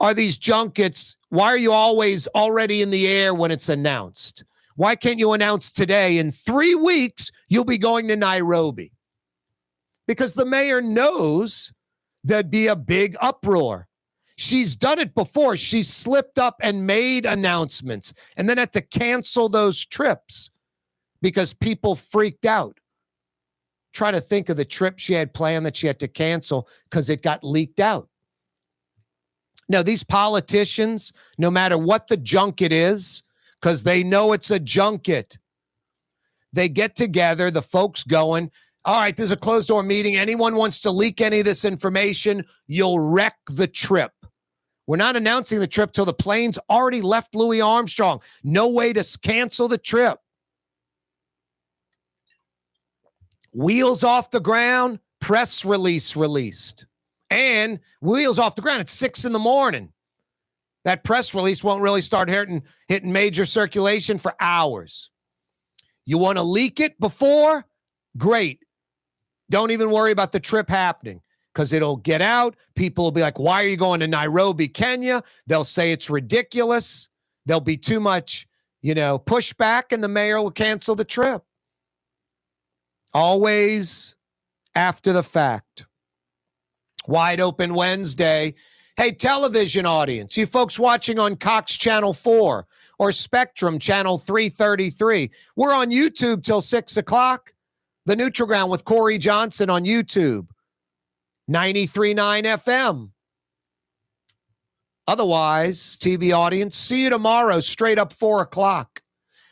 are these junkets, why are you always already in the air when it's announced? Why can't you announce today? In 3 weeks, you'll be going to Nairobi. Because the mayor knows there'd be a big uproar. She's done it before. She's slipped up and made announcements and then had to cancel those trips because people freaked out. Try to think of the trip she had planned that she had to cancel because it got leaked out. Now, these politicians, no matter what the junket is, because they know it's a junket, they get together, the folks going, all right, there's a closed-door meeting. Anyone wants to leak any of this information, you'll wreck the trip. We're not announcing the trip till the plane's already left Louis Armstrong. No way to cancel the trip. Wheels off the ground, press release released. And wheels off the ground, it's 6 a.m. That press release won't really start hitting major circulation for hours. You want to leak it before? Great. Don't even worry about the trip happening because it'll get out. People will be like, why are you going to Nairobi, Kenya? They'll say it's ridiculous. There'll be too much, pushback, and the mayor will cancel the trip. Always after the fact. Wide Open Wednesday. Hey, television audience, you folks watching on Cox Channel 4 or Spectrum Channel 333. We're on YouTube till 6 o'clock. The Neutral Ground with Corey Johnson on YouTube. 93.9 FM. Otherwise, TV audience, see you tomorrow straight up 4 o'clock.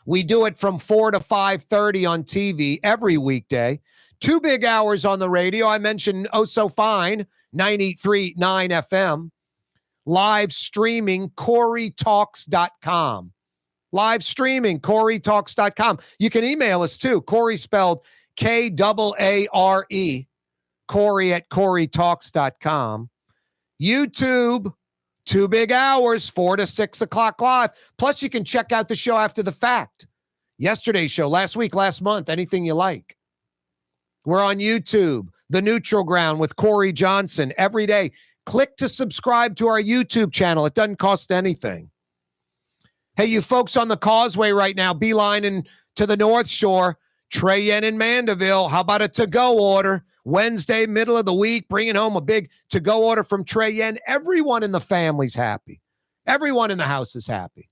We do it from 4 to 5:30 on TV every weekday. 2 big hours on the radio. I mentioned Oh So Fine, 93.9 FM. Live streaming, CoreyTalks.com. Live streaming, CoreyTalks.com. You can email us too. Corey spelled K-A-A-R-E. Corey at CoreyTalks.com. YouTube, 2 big hours, 4 to 6 o'clock live. Plus, you can check out the show after the fact. Yesterday's show, last week, last month, anything you like. We're on YouTube, The Neutral Ground with Corey Johnson every day. Click to subscribe to our YouTube channel. It doesn't cost anything. Hey, you folks on the causeway right now, beelining to the North Shore, Trey Yen in Mandeville. How about a to-go order? Wednesday, middle of the week, bringing home a big to-go order from Trey Yen. Everyone in the family's happy. Everyone in the house is happy.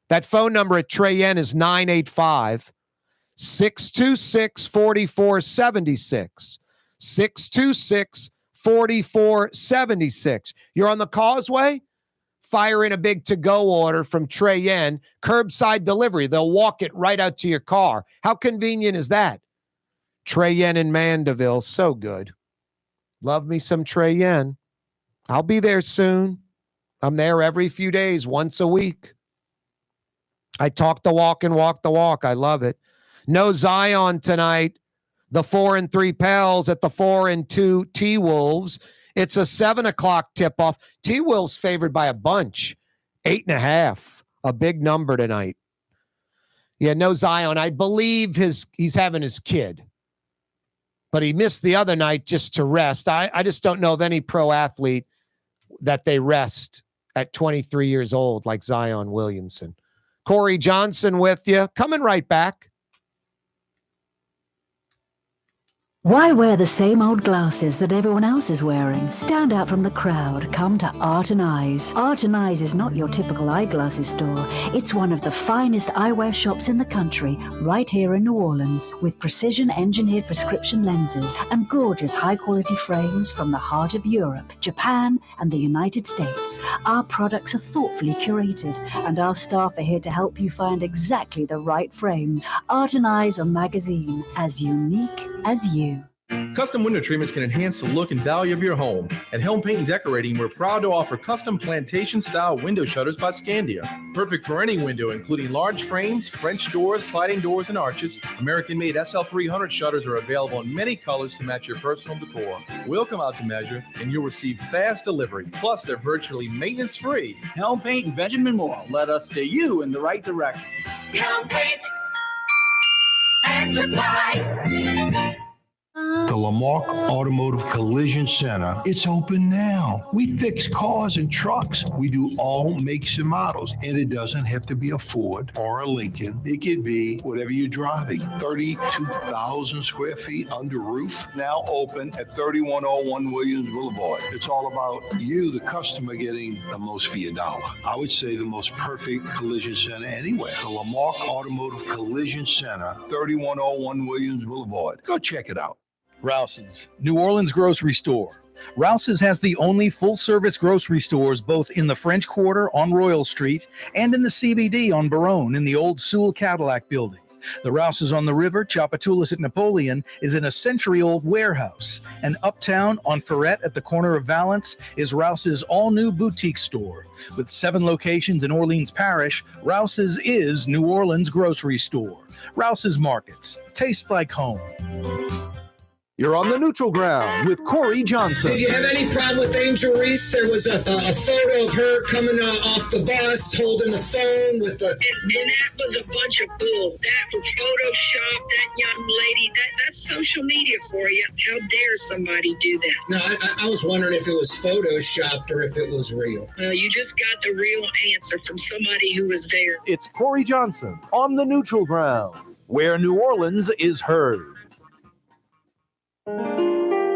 That phone number at Trey Yen is 985-626-4476. 626-4476. You're on the causeway? Fire in a big to-go order from Trey Yen. Curbside delivery. They'll walk it right out to your car. How convenient is that? Trey Yen in Mandeville. So good. Love me some Trey Yen. I'll be there soon. I'm there every few days, once a week. I talk the walk and walk the walk. I love it. No Zion tonight. The 4 and 3 Pels at the 4 and 2 T-Wolves. It's a 7 o'clock tip-off. T-Wolves favored by a bunch. 8.5. A big number tonight. Yeah, no Zion. I believe he's having his kid. But he missed the other night just to rest. I just don't know of any pro athlete that they rest at 23 years old like Zion Williamson. Corey Johnson with you. Coming right back. Why wear the same old glasses that everyone else is wearing? Stand out from the crowd. Come to Art and Eyes. Art and Eyes is not your typical eyeglasses store. It's one of the finest eyewear shops in the country, right here in New Orleans, with precision-engineered prescription lenses and gorgeous high-quality frames from the heart of Europe, Japan, and the United States. Our products are thoughtfully curated, and our staff are here to help you find exactly the right frames. Art and Eyes, a magazine as unique as you. Custom window treatments can enhance the look and value of your home. At Helm Paint and Decorating, we're proud to offer custom plantation-style window shutters by Scandia. Perfect for any window, including large frames, French doors, sliding doors, and arches. American-made SL300 shutters are available in many colors to match your personal decor. We'll come out to measure, and you'll receive fast delivery. Plus, they're virtually maintenance-free. Helm Paint and Benjamin Moore led us steer you in the right direction. Helm Paint and Supply. The Lamarck Automotive Collision Center, it's open now. We fix cars and trucks. We do all makes and models. And it doesn't have to be a Ford or a Lincoln. It could be whatever you're driving. 32,000 square feet under roof, now open at 3101 Williams Boulevard. It's all about you, the customer, getting the most for your dollar. I would say the most perfect collision center anywhere. The Lamarck Automotive Collision Center, 3101 Williams Boulevard. Go check it out. Rouse's, New Orleans grocery store. Rouse's has the only full-service grocery stores both in the French Quarter on Royal Street and in the CBD on Baronne in the old Sewell Cadillac building. The Rouse's on the river, Tchoupitoulas at Napoleon, is in a century-old warehouse. And uptown on Ferret at the corner of Valence is Rouse's all-new boutique store. With 7 locations in Orleans Parish, Rouse's is New Orleans grocery store. Rouse's Markets. Taste like home. You're on the neutral ground with Corey Johnson. Did you have any problem with Angel Reese? There was a photo of her coming off the bus, holding the phone with the... And that was a bunch of bull. That was Photoshop, that young lady. That's social media for you. How dare somebody do that? No, I was wondering if it was Photoshopped or if it was real. Well, you just got the real answer from somebody who was there. It's Corey Johnson on the neutral ground, where New Orleans is heard.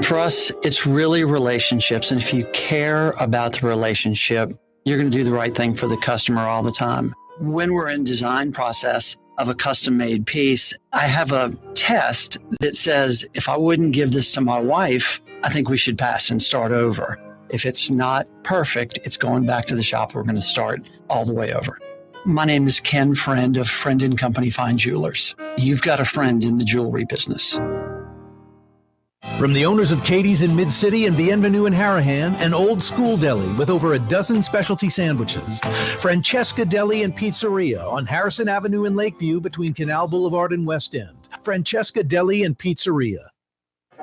For us, it's really relationships. And if you care about the relationship, you're going to do the right thing for the customer all the time. When we're in design process of a custom made piece, I have a test that says, if I wouldn't give this to my wife, I think we should pass and start over. If it's not perfect, it's going back to the shop. We're going to start all the way over. My name is Ken Friend of Friend & Company Fine Jewelers. You've got a friend in the jewelry business. From the owners of Katie's in Mid-City and Bienvenue in Harahan, an old school deli with over a dozen specialty sandwiches. Francesca Deli and Pizzeria on Harrison Avenue in Lakeview between Canal Boulevard and West End. Francesca Deli and Pizzeria.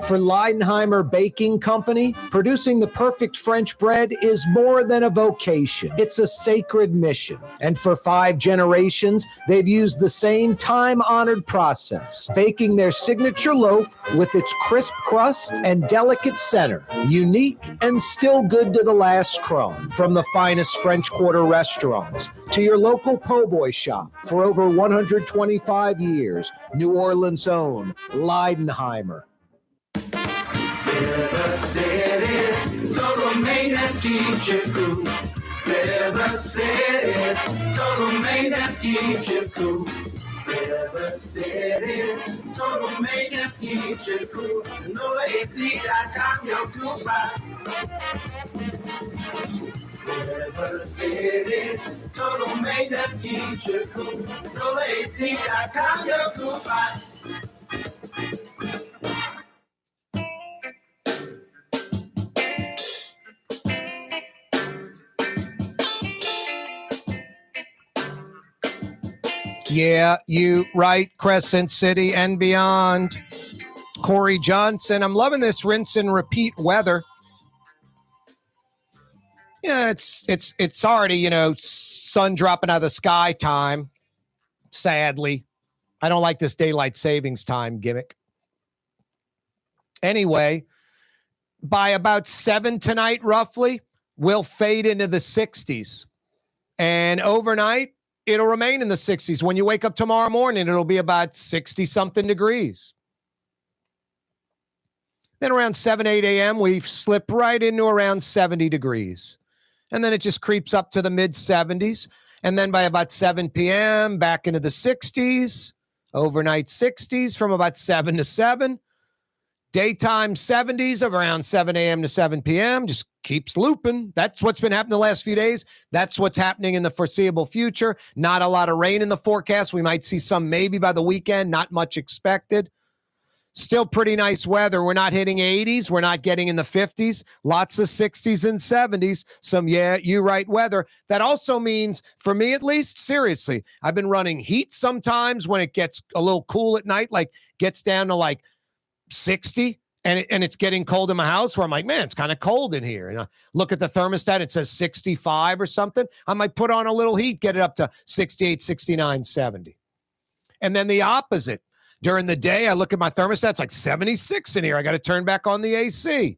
For Leidenheimer Baking Company, producing the perfect French bread is more than a vocation. It's a sacred mission. And for 5 generations, they've used the same time-honored process, baking their signature loaf with its crisp crust and delicate center, unique and still good to the last crumb. From the finest French Quarter restaurants to your local po' boy shop, for over 125 years, New Orleans' own Leidenheimer. River City's total maintenance keeps you cool. River City's total maintenance keeps you cool. River City's total maintenance keeps you cool. NOLAAC.com, your cool spot. River City's total maintenance keeps you cool. NOLAAC.com, your cool spot. Yeah, you right, Crescent City and beyond. Corey Johnson. I'm loving this rinse and repeat weather. Yeah, it's already, sun dropping out of the sky time, sadly. I don't like this daylight savings time gimmick. Anyway, by about 7 tonight, roughly, we'll fade into the 60s. And overnight, it'll remain in the 60s. When you wake up tomorrow morning, it'll be about 60-something degrees. Then around 7, 8 a.m., we slip right into around 70 degrees. And then it just creeps up to the mid-70s. And then by about 7 p.m., back into the 60s. Overnight 60s from about 7 to 7. Daytime 70s of around 7 a.m. to 7 p.m. Just keeps looping. That's what's been happening the last few days. That's what's happening in the foreseeable future. Not a lot of rain in the forecast. We might see some maybe by the weekend. Not much expected. Still pretty nice weather. We're not hitting 80s. We're not getting in the 50s. Lots of 60s and 70s. Some, yeah, you right weather. That also means, for me at least, seriously, I've been running heat sometimes when it gets a little cool at night, like gets down to like 60 and it's getting cold in my house where I'm like, man, it's kind of cold in here. And I look at the thermostat, it says 65 or something. I might put on a little heat, get it up to 68, 69, 70. And then the opposite. During the day, I look at my thermostat, it's like 76 in here. I got to turn back on the AC.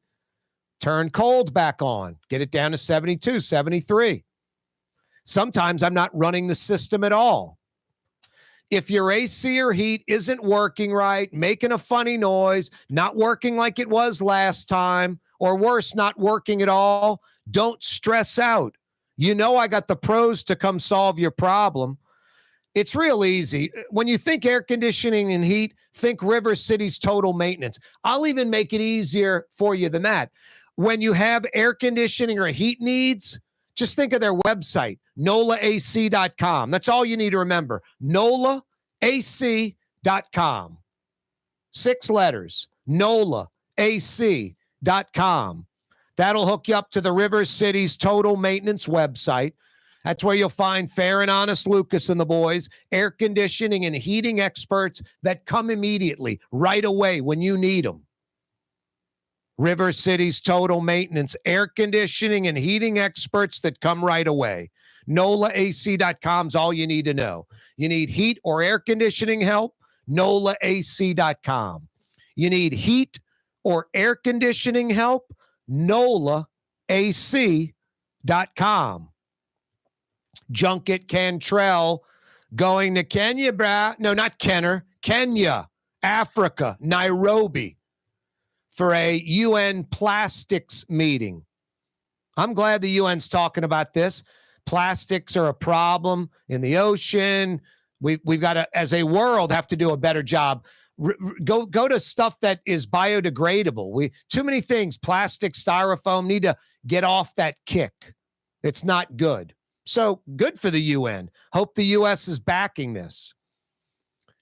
Turn cold back on. Get it down to 72, 73. Sometimes I'm not running the system at all. If your AC or heat isn't working right, making a funny noise, not working like it was last time, or worse, not working at all, don't stress out. You know I got the pros to come solve your problem. It's real easy. When you think air conditioning and heat, think River City's total maintenance. I'll even make it easier for you than that. When you have air conditioning or heat needs, just think of their website, NOLAAC.com. That's all you need to remember, NOLAAC.com. 6 letters, NOLAAC.com. That'll hook you up to the River City's total maintenance website. That's where you'll find fair and honest Lucas and the boys, air conditioning and heating experts that come immediately, right away when you need them. River City's total maintenance, air conditioning and heating experts that come right away. NOLAAC.com is all you need to know. You need heat or air conditioning help? NOLAAC.com. You need heat or air conditioning help? NOLAAC.com. Junket Cantrell going to Kenya, brah. No, not Kenner. Kenya, Africa, Nairobi for a UN plastics meeting. I'm glad the UN's talking about this. Plastics are a problem in the ocean. We've got to, as a world, have to do a better job. Go to stuff that is biodegradable. Too many things, plastic, styrofoam, need to get off that kick. It's not good. So good for the UN. Hope the U.S. is backing this.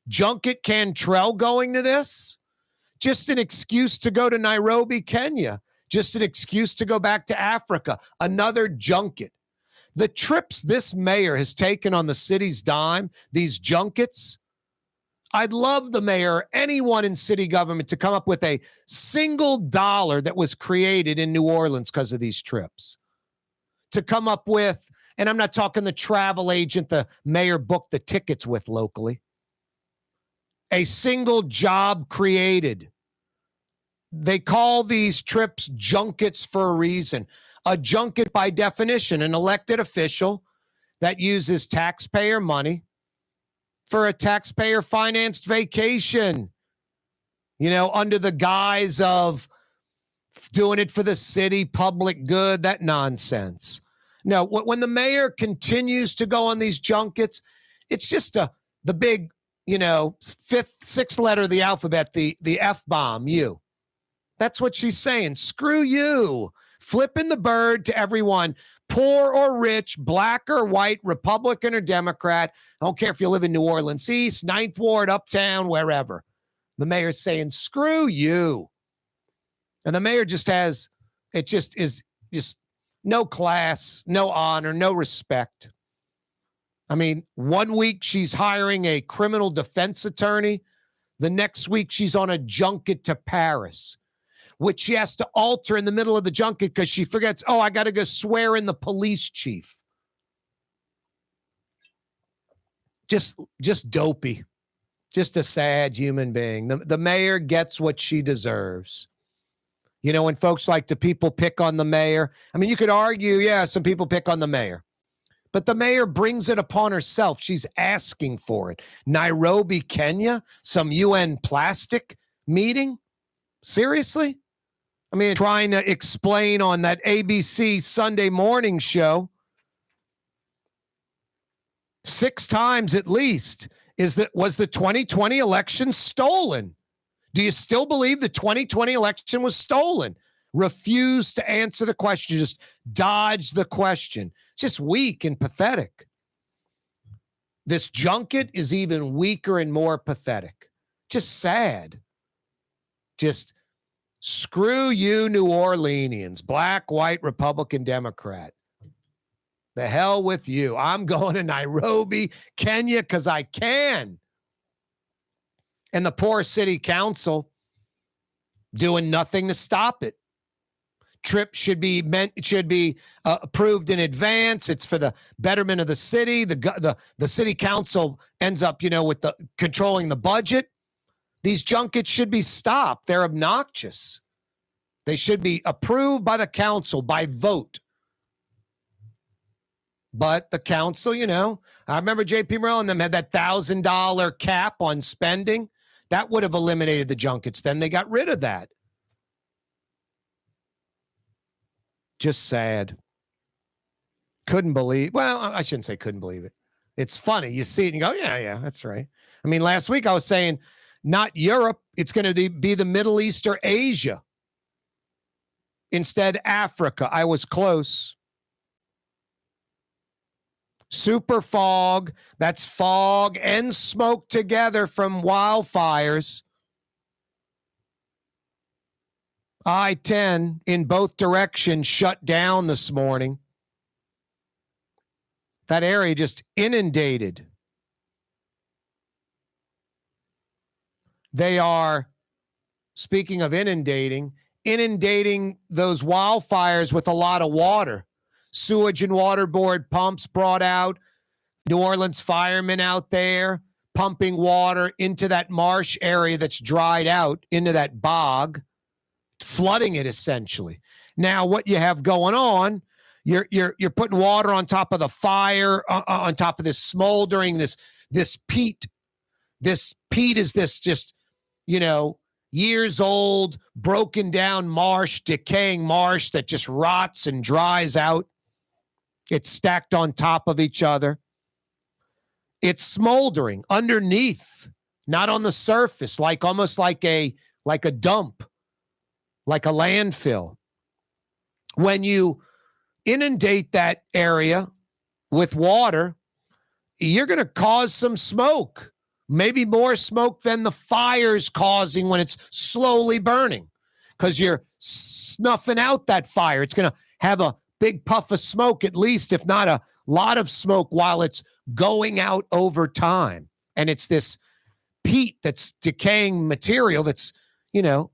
Junket Cantrell going to this? Just an excuse to go to Nairobi, Kenya. Just an excuse to go back to Africa. Another junket. The trips this mayor has taken on the city's dime, these junkets, I'd love the mayor or anyone in city government to come up with a single dollar that was created in New Orleans because of these trips. To come up with, and I'm not talking the travel agent the mayor booked the tickets with locally, a single job created. They call these trips junkets for a reason. A junket, by definition, an elected official that uses taxpayer money for a taxpayer-financed vacation, under the guise of doing it for the city, public good, that nonsense. No, when the mayor continues to go on these junkets, it's just the big, sixth letter of the alphabet, the F-bomb, you. That's what she's saying. Screw you. Flipping the bird to everyone, poor or rich, black or white, Republican or Democrat. I don't care if you live in New Orleans East, 9th Ward, Uptown, wherever. The mayor's saying, screw you. And the mayor just is no class, no honor, no respect. I mean, 1 week she's hiring a criminal defense attorney. The next week she's on a junket to Paris, which she has to alter in the middle of the junket because she forgets, I got to go swear in the police chief. Just dopey. Just a sad human being. The mayor gets what she deserves. When folks like to people pick on the mayor, I mean, you could argue, some people pick on the mayor. But the mayor brings it upon herself. She's asking for it. Nairobi, Kenya, some UN plastic meeting? Seriously? I mean, trying to explain on that ABC Sunday morning show 6 times at least was the 2020 election stolen? Do you still believe the 2020 election was stolen? Refuse to answer the question. Just dodge the question. Just weak and pathetic. This junket is even weaker and more pathetic. Just sad. Just screw you, New Orleanians, black, white, Republican, Democrat. The hell with you. I'm going to Nairobi, Kenya, because I can. And the poor city council doing nothing to stop it. Trip should be approved in advance. It's for the betterment of the city. The city council ends up, with the controlling the budget. These junkets should be stopped. They're obnoxious. They should be approved by the council by vote. But the council, I remember J.P. Morrell and them had that $1,000 cap on spending. That would have eliminated the junkets. Then they got rid of that. Just sad. Couldn't believe. Well, I shouldn't say couldn't believe it. It's funny. You see it and you go, yeah, that's right. I mean, last week I was saying not Europe. It's going to be the Middle East or Asia. Instead, Africa. I was close. Super fog. That's fog and smoke together from wildfires. I-10 in both directions shut down this morning. That area just inundated. They are, speaking of inundating inundating those wildfires with a lot of water. Sewage and Water Board pumps brought out, New Orleans firemen out there pumping water into that marsh area that's dried out, into that bog, flooding it essentially. Now, what you have going on, you're putting water on top of the fire, on top of this smoldering, this peat. This peat is this just, years old, broken down marsh, decaying marsh that just rots and dries out. It's stacked on top of each other. It's smoldering underneath, not on the surface, almost like a dump, like a landfill. When you inundate that area with water, you're going to cause some smoke, maybe more smoke than the fire's causing when it's slowly burning, because you're snuffing out that fire. It's going to have a big puff of smoke, at least, if not a lot of smoke, while it's going out over time. And it's this peat that's decaying material that's,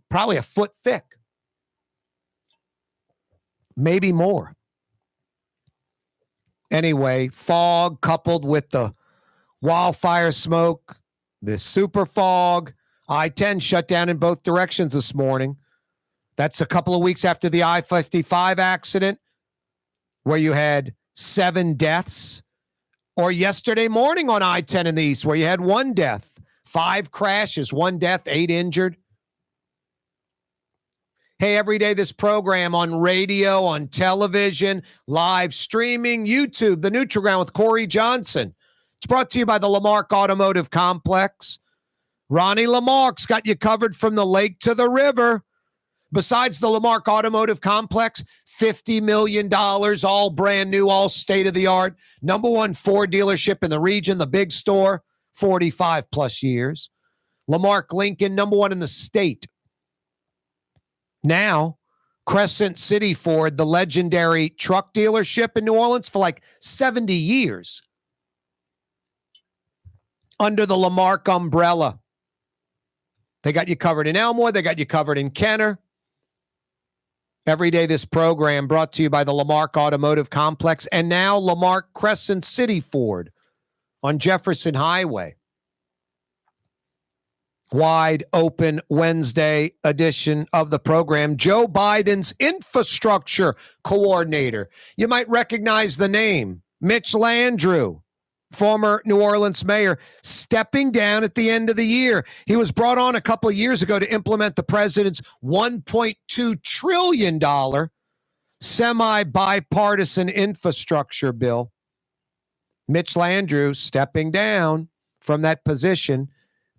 probably a foot thick, maybe more. Anyway, fog coupled with the wildfire smoke, this super fog. I-10 shut down in both directions this morning. That's a couple of weeks after the I-55 accident where you had 7 deaths, or yesterday morning on I-10 in the east where you had 1 death, 5 crashes, 1 death, 8 injured. Hey, every day this program on radio, on television, live streaming, YouTube, The Neutral Ground with Corey Johnson. It's brought to you by the Lamarck Automotive Complex. Ronnie Lamarck's got you covered from the lake to the river. Besides the Lamarck Automotive Complex, $50 million, all brand new, all state-of-the-art, #1 Ford dealership in the region, the big store, 45 plus years. Lamarck Lincoln, #1 in the state. Now, Crescent City Ford, the legendary truck dealership in New Orleans for like 70 years. Under the Lamarck umbrella. They got you covered in Elmore. They got you covered in Kenner. Every day this program brought to you by the Lamarck Automotive Complex and now Lamarck Crescent City Ford on Jefferson Highway. Wide open Wednesday edition of the program. Joe Biden's infrastructure coordinator. You might recognize the name. Mitch Landry, former New Orleans mayor, stepping down at the end of the year. He was brought on a couple of years ago to implement the president's $1.2 trillion semi-bipartisan infrastructure bill. Mitch Landry stepping down from that position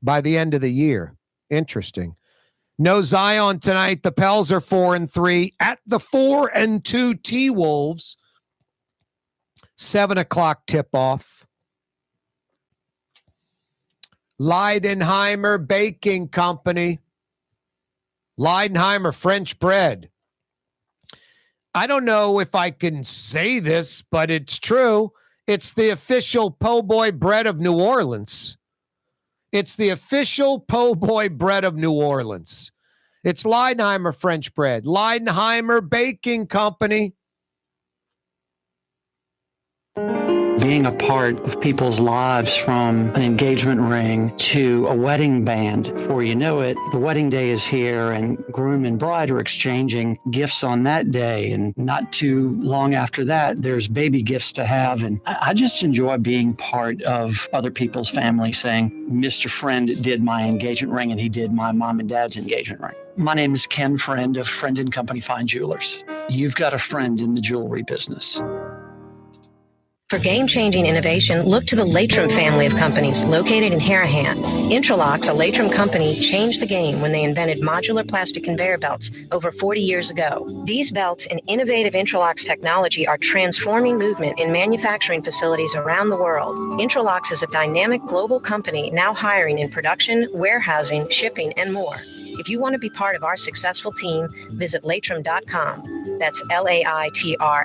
by the end of the year. Interesting. No Zion tonight. The Pels are 4-3 at the 4-2 T-Wolves. 7:00 tip-off. Leidenheimer Baking Company. Leidenheimer French bread. I don't know if I can say this, but it's true. It's the official po' boy bread of New Orleans. It's the official po' boy bread of New Orleans. It's Leidenheimer French bread. Leidenheimer Baking Company. Being a part of people's lives, from an engagement ring to a wedding band. Before you know it, the wedding day is here and groom and bride are exchanging gifts on that day. And not too long after that, there's baby gifts to have. And I just enjoy being part of other people's family, saying, Mr. Friend did my engagement ring and he did my mom and dad's engagement ring. My name is Ken Friend of Friend & Company Fine Jewelers. You've got a friend in the jewelry business. For game-changing innovation, look to the Latrim family of companies located in Harahan. Intralocks, a Latrim company, changed the game when they invented modular plastic conveyor belts over 40 years ago. These belts and innovative Intralocks technology are transforming movement in manufacturing facilities around the world. Intralocks is a dynamic global company now hiring in production, warehousing, shipping, and more. If you want to be part of our successful team, visit Latrim.com. That's LAITRAM.com.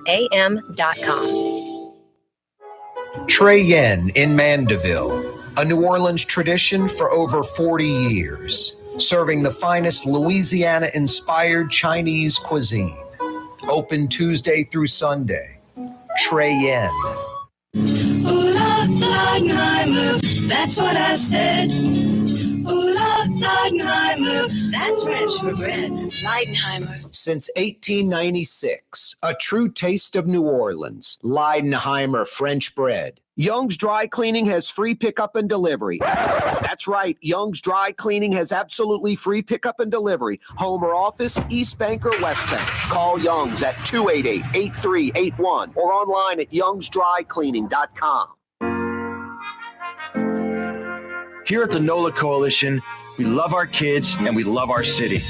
Trey Yen in Mandeville, a New Orleans tradition for over 40 years. serving the finest Louisiana-inspired Chinese cuisine. Open Tuesday through Sunday. Trey Yen. Ooh, Leidenheimer, that's what I said. Ooh, Leidenheimer, that's French for bread. Leidenheimer. Since 1896, a true taste of New Orleans. Leidenheimer French bread. Young's Dry Cleaning has free pickup and delivery. That's right. Young's Dry Cleaning has absolutely free pickup and delivery. Home or office, East Bank or West Bank. Call Young's at 288-8381 or online at youngsdrycleaning.com. Here at the NOLA Coalition, we love our kids and we love our city.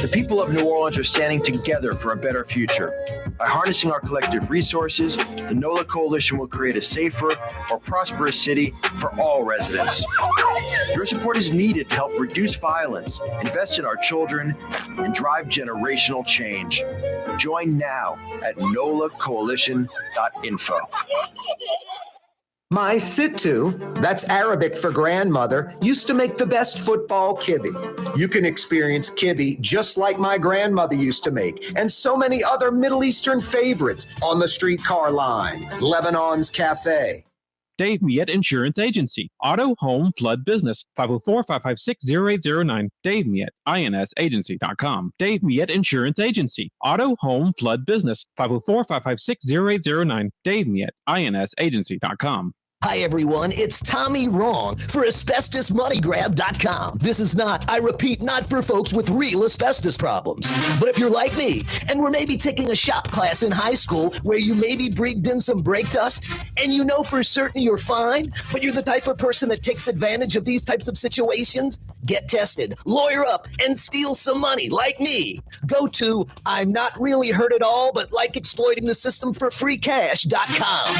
The people of New Orleans are standing together for a better future. By harnessing our collective resources, the NOLA Coalition will create a safer, more prosperous city for all residents. Your support is needed to help reduce violence, invest in our children, and drive generational change. Join now at nolacoalition.info. My Sittu, that's Arabic for grandmother, used to make the best football kibbe. You can experience kibbe just like my grandmother used to make, and so many other Middle Eastern favorites on the streetcar line. Lebanon's Cafe. Dave Miet Insurance Agency. Auto, home, flood business. 504-556-0809. Dave Miet, INSagency.com. Dave Miet Insurance Agency. Auto, home, flood business. 504-556-0809. Dave Miet, INSagency.com. Hi, everyone. It's Tommy Wrong for AsbestosMoneyGrab.com. This is not, I repeat, not for folks with real asbestos problems. But if you're like me and were maybe taking a shop class in high school where you maybe breathed in some brake dust and you know for certain you're fine, but you're the type of person that takes advantage of these types of situations, get tested, lawyer up, and steal some money like me. Go to I'm not really hurt at all, but like exploiting the system for free cash.com.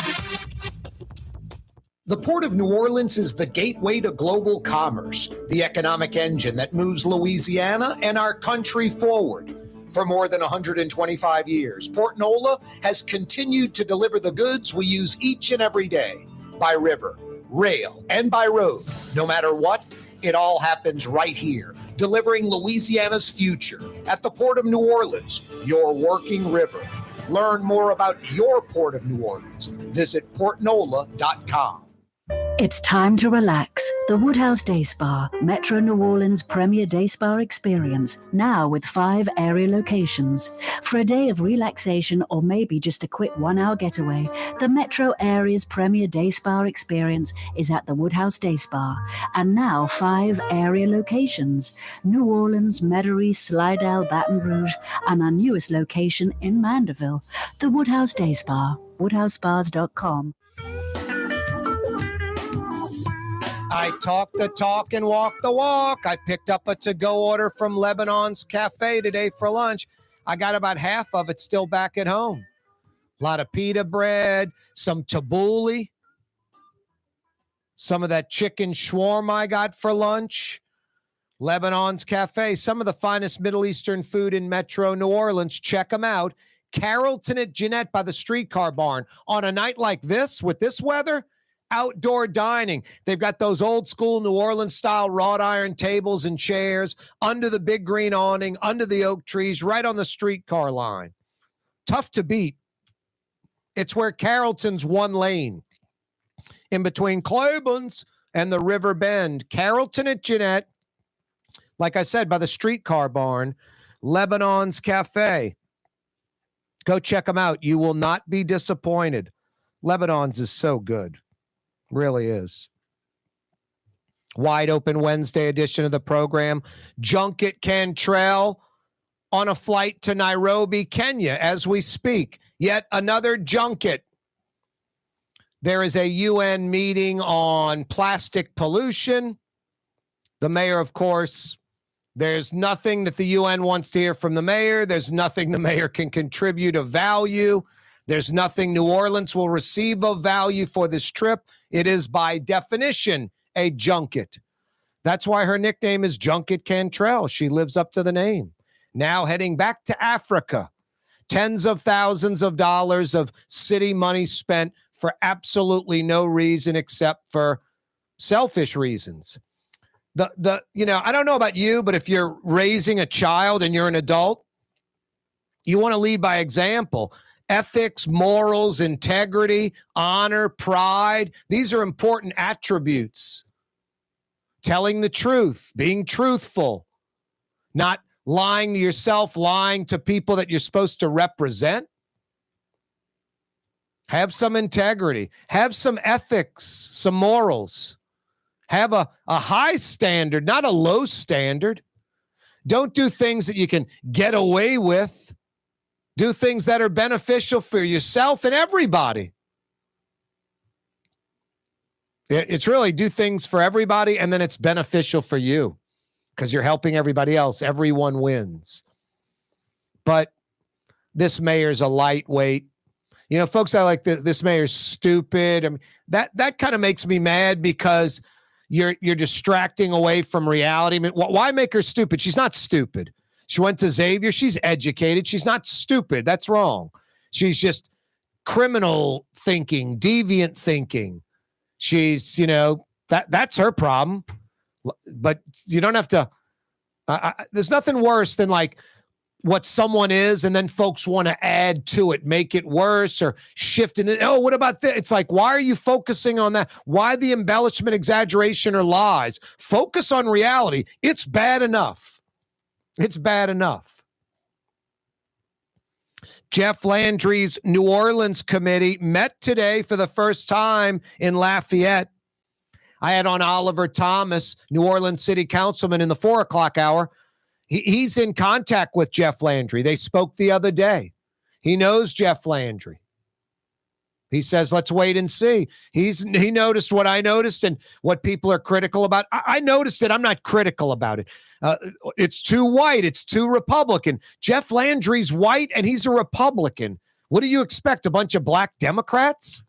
The Port of New Orleans is the gateway to global commerce, the economic engine that moves Louisiana and our country forward. For more than 125 years, Port NOLA has continued to deliver the goods we use each and every day, by river, rail, and by road. No matter what, it all happens right here, delivering Louisiana's future at the Port of New Orleans, your working river. Learn more about your Port of New Orleans. Visit portnola.com. It's time to relax. The Woodhouse Day Spa, Metro New Orleans' premier day spa experience, now with 5 area locations. For a day of relaxation or maybe just a quick 1-hour getaway, the Metro area's premier day spa experience is at the Woodhouse Day Spa, and now 5 area locations: New Orleans, Metairie, Slidell, Baton Rouge, and our newest location in Mandeville. The Woodhouse Day Spa, woodhousespas.com. I talk the talk and walk the walk. I picked up a to-go order from Lebanon's Cafe today for lunch. I got about half of it still back at home. A lot of pita bread, some tabbouleh, some of that chicken shawarma I got for lunch. Lebanon's Cafe, some of the finest Middle Eastern food in Metro New Orleans. Check them out. Carrollton at Jeanette by the streetcar barn. On a night like this, with this weather, outdoor dining. They've got those old school New Orleans style wrought iron tables and chairs under the big green awning, under the oak trees, right on the streetcar line. Tough to beat. It's where Carrollton's one lane in between Claiborne's and the River Bend. Carrollton at Jeanette, like I said, by the streetcar barn, Lebanon's Cafe. Go check them out. You will not be disappointed. Lebanon's is so good. Really is. Wide Open Wednesday edition of the program. Junket Cantrell on a flight to Nairobi, Kenya, as we speak. Yet another junket. There is a UN meeting on plastic pollution. The mayor, of course, there's nothing that the UN wants to hear from the mayor. There's nothing the mayor can contribute of value. There's nothing New Orleans will receive of value for this trip. It is by definition a junket. That's why her nickname is Junket Cantrell. She lives up to the name. Now heading back to Africa. Tens of thousands of dollars of city money spent for absolutely no reason except for selfish reasons. I don't know about you, but if you're raising a child and you're an adult, you want to lead by example. Ethics, morals, integrity, honor, pride. These are important attributes. Telling the truth, being truthful, not lying to yourself, lying to people that you're supposed to represent. Have some integrity. Have some ethics, some morals. Have a high standard, not a low standard. Don't do things that you can get away with. Do things that are beneficial for yourself and everybody. It's really do things for everybody, and then it's beneficial for you because you're helping everybody else. Everyone wins. But this mayor's a lightweight. Folks, I like this mayor's stupid. I mean, that kind of makes me mad because you're distracting away from reality. I mean, why make her stupid? She's not stupid. She went to Xavier. She's educated. She's not stupid. That's wrong. She's just criminal thinking, deviant thinking. She's, that's her problem. But you don't have to. There's nothing worse than like what someone is, and then folks want to add to it, make it worse or shift. And oh, what about this? It's like, why are you focusing on that? Why the embellishment, exaggeration, or lies? Focus on reality. It's bad enough. It's bad enough. Jeff Landry's New Orleans committee met today for the first time in Lafayette. I had on Oliver Thomas, New Orleans City Councilman, in the 4 o'clock hour. He's in contact with Jeff Landry. They spoke the other day. He knows Jeff Landry. He says, let's wait and see. He noticed what I noticed and what people are critical about. I noticed it. I'm not critical about it. It's too white. It's too Republican. Jeff Landry's white and he's a Republican. What do you expect? A bunch of black Democrats?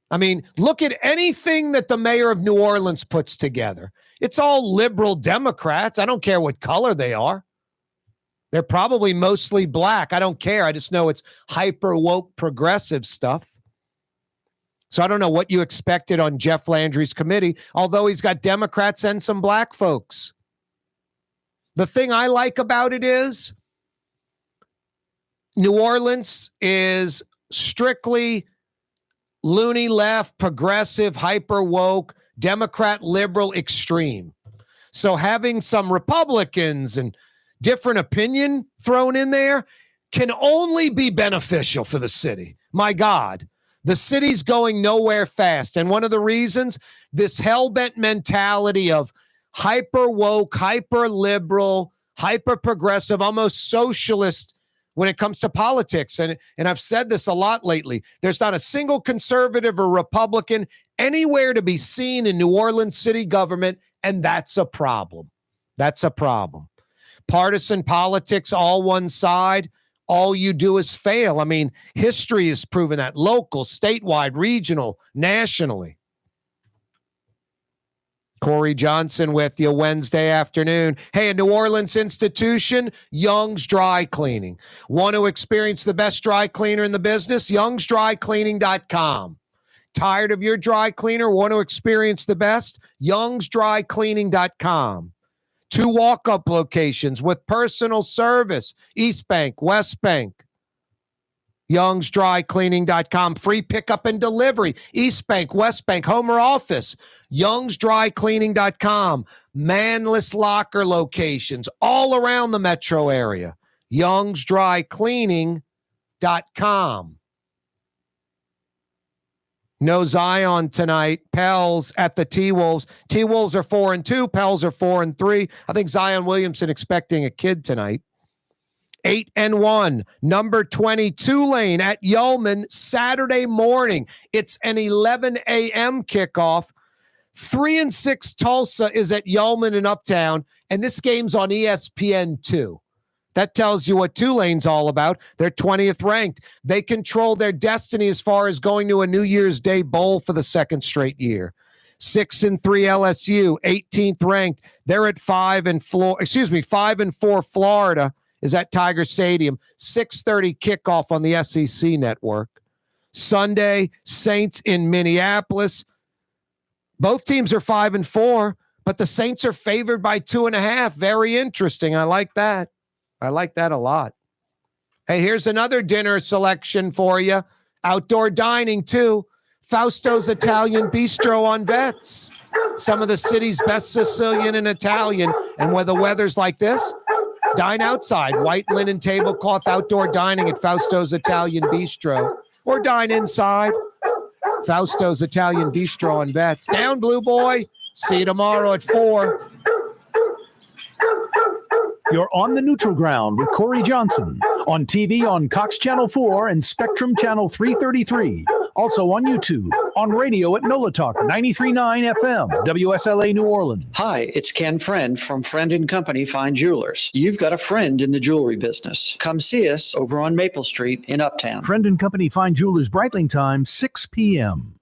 I mean, look at anything that the mayor of New Orleans puts together. It's all liberal Democrats. I don't care what color they are. They're probably mostly black. I don't care. I just know it's hyper woke progressive stuff. So I don't know what you expected on Jeff Landry's committee, although he's got Democrats and some black folks. The thing I like about it is New Orleans is strictly loony left, progressive, hyper woke, Democrat, liberal, extreme. So having some Republicans and different opinion thrown in there can only be beneficial for the city. My God, the city's going nowhere fast. And one of the reasons, this hell-bent mentality of hyper woke, hyper liberal, hyper progressive, almost socialist when it comes to politics. And I've said this a lot lately. There's not a single conservative or Republican anywhere to be seen in New Orleans city government, and that's a problem. That's a problem. Partisan politics, all one side, all you do is fail. I mean, history has proven that. Local, statewide, regional, nationally. Corey Johnson with you Wednesday afternoon. Hey, a New Orleans institution, Young's Dry Cleaning. Want to experience the best dry cleaner in the business? Young'sDryCleaning.com. Tired of your dry cleaner? Want to experience the best? Young'sDryCleaning.com. 2 walk-up locations with personal service. East Bank, West Bank. Young'sDryCleaning.com. Free pickup and delivery. East Bank, West Bank, home or office. Young'sDryCleaning.com. Manless locker locations all around the metro area. Young'sDryCleaning.com. No Zion tonight. Pels at the T-Wolves. T-Wolves are 4-2. Pels are 4-3. I think Zion Williamson expecting a kid tonight. 8-1. Number 20, Tulane at Yeoman Saturday morning. It's an 11 a.m. kickoff. 3-6 Tulsa is at Yeoman in Uptown, and this game's on ESPN2. That tells you what Tulane's all about. They're 20th ranked. They control their destiny as far as going to a New Year's Day bowl for the second straight year. 6-3 LSU, 18th ranked. They're at 5-4 Florida is at Tiger Stadium. 6:30 kickoff on the SEC network. Sunday, Saints in Minneapolis. Both teams are 5-4, but the Saints are favored by 2.5. Very interesting. I like that. I like that a lot. Hey, here's another dinner selection for you. Outdoor dining, too. Fausto's Italian Bistro on Vets. Some of the city's best Sicilian and Italian. And when the weather's like this, dine outside. White linen tablecloth outdoor dining at Fausto's Italian Bistro. Or dine inside. Fausto's Italian Bistro on Vets. Down, Blue Boy. See you tomorrow at 4. You're on the neutral ground with Corey Johnson. On TV on Cox Channel 4 and Spectrum Channel 333. Also on YouTube. On radio at NOLA Talk 93.9 FM, WSLA New Orleans. Hi, it's Ken Friend from Friend & Company Fine Jewelers. You've got a friend in the jewelry business. Come see us over on Maple Street in Uptown. Friend & Company Fine Jewelers, Breitling time, 6 p.m.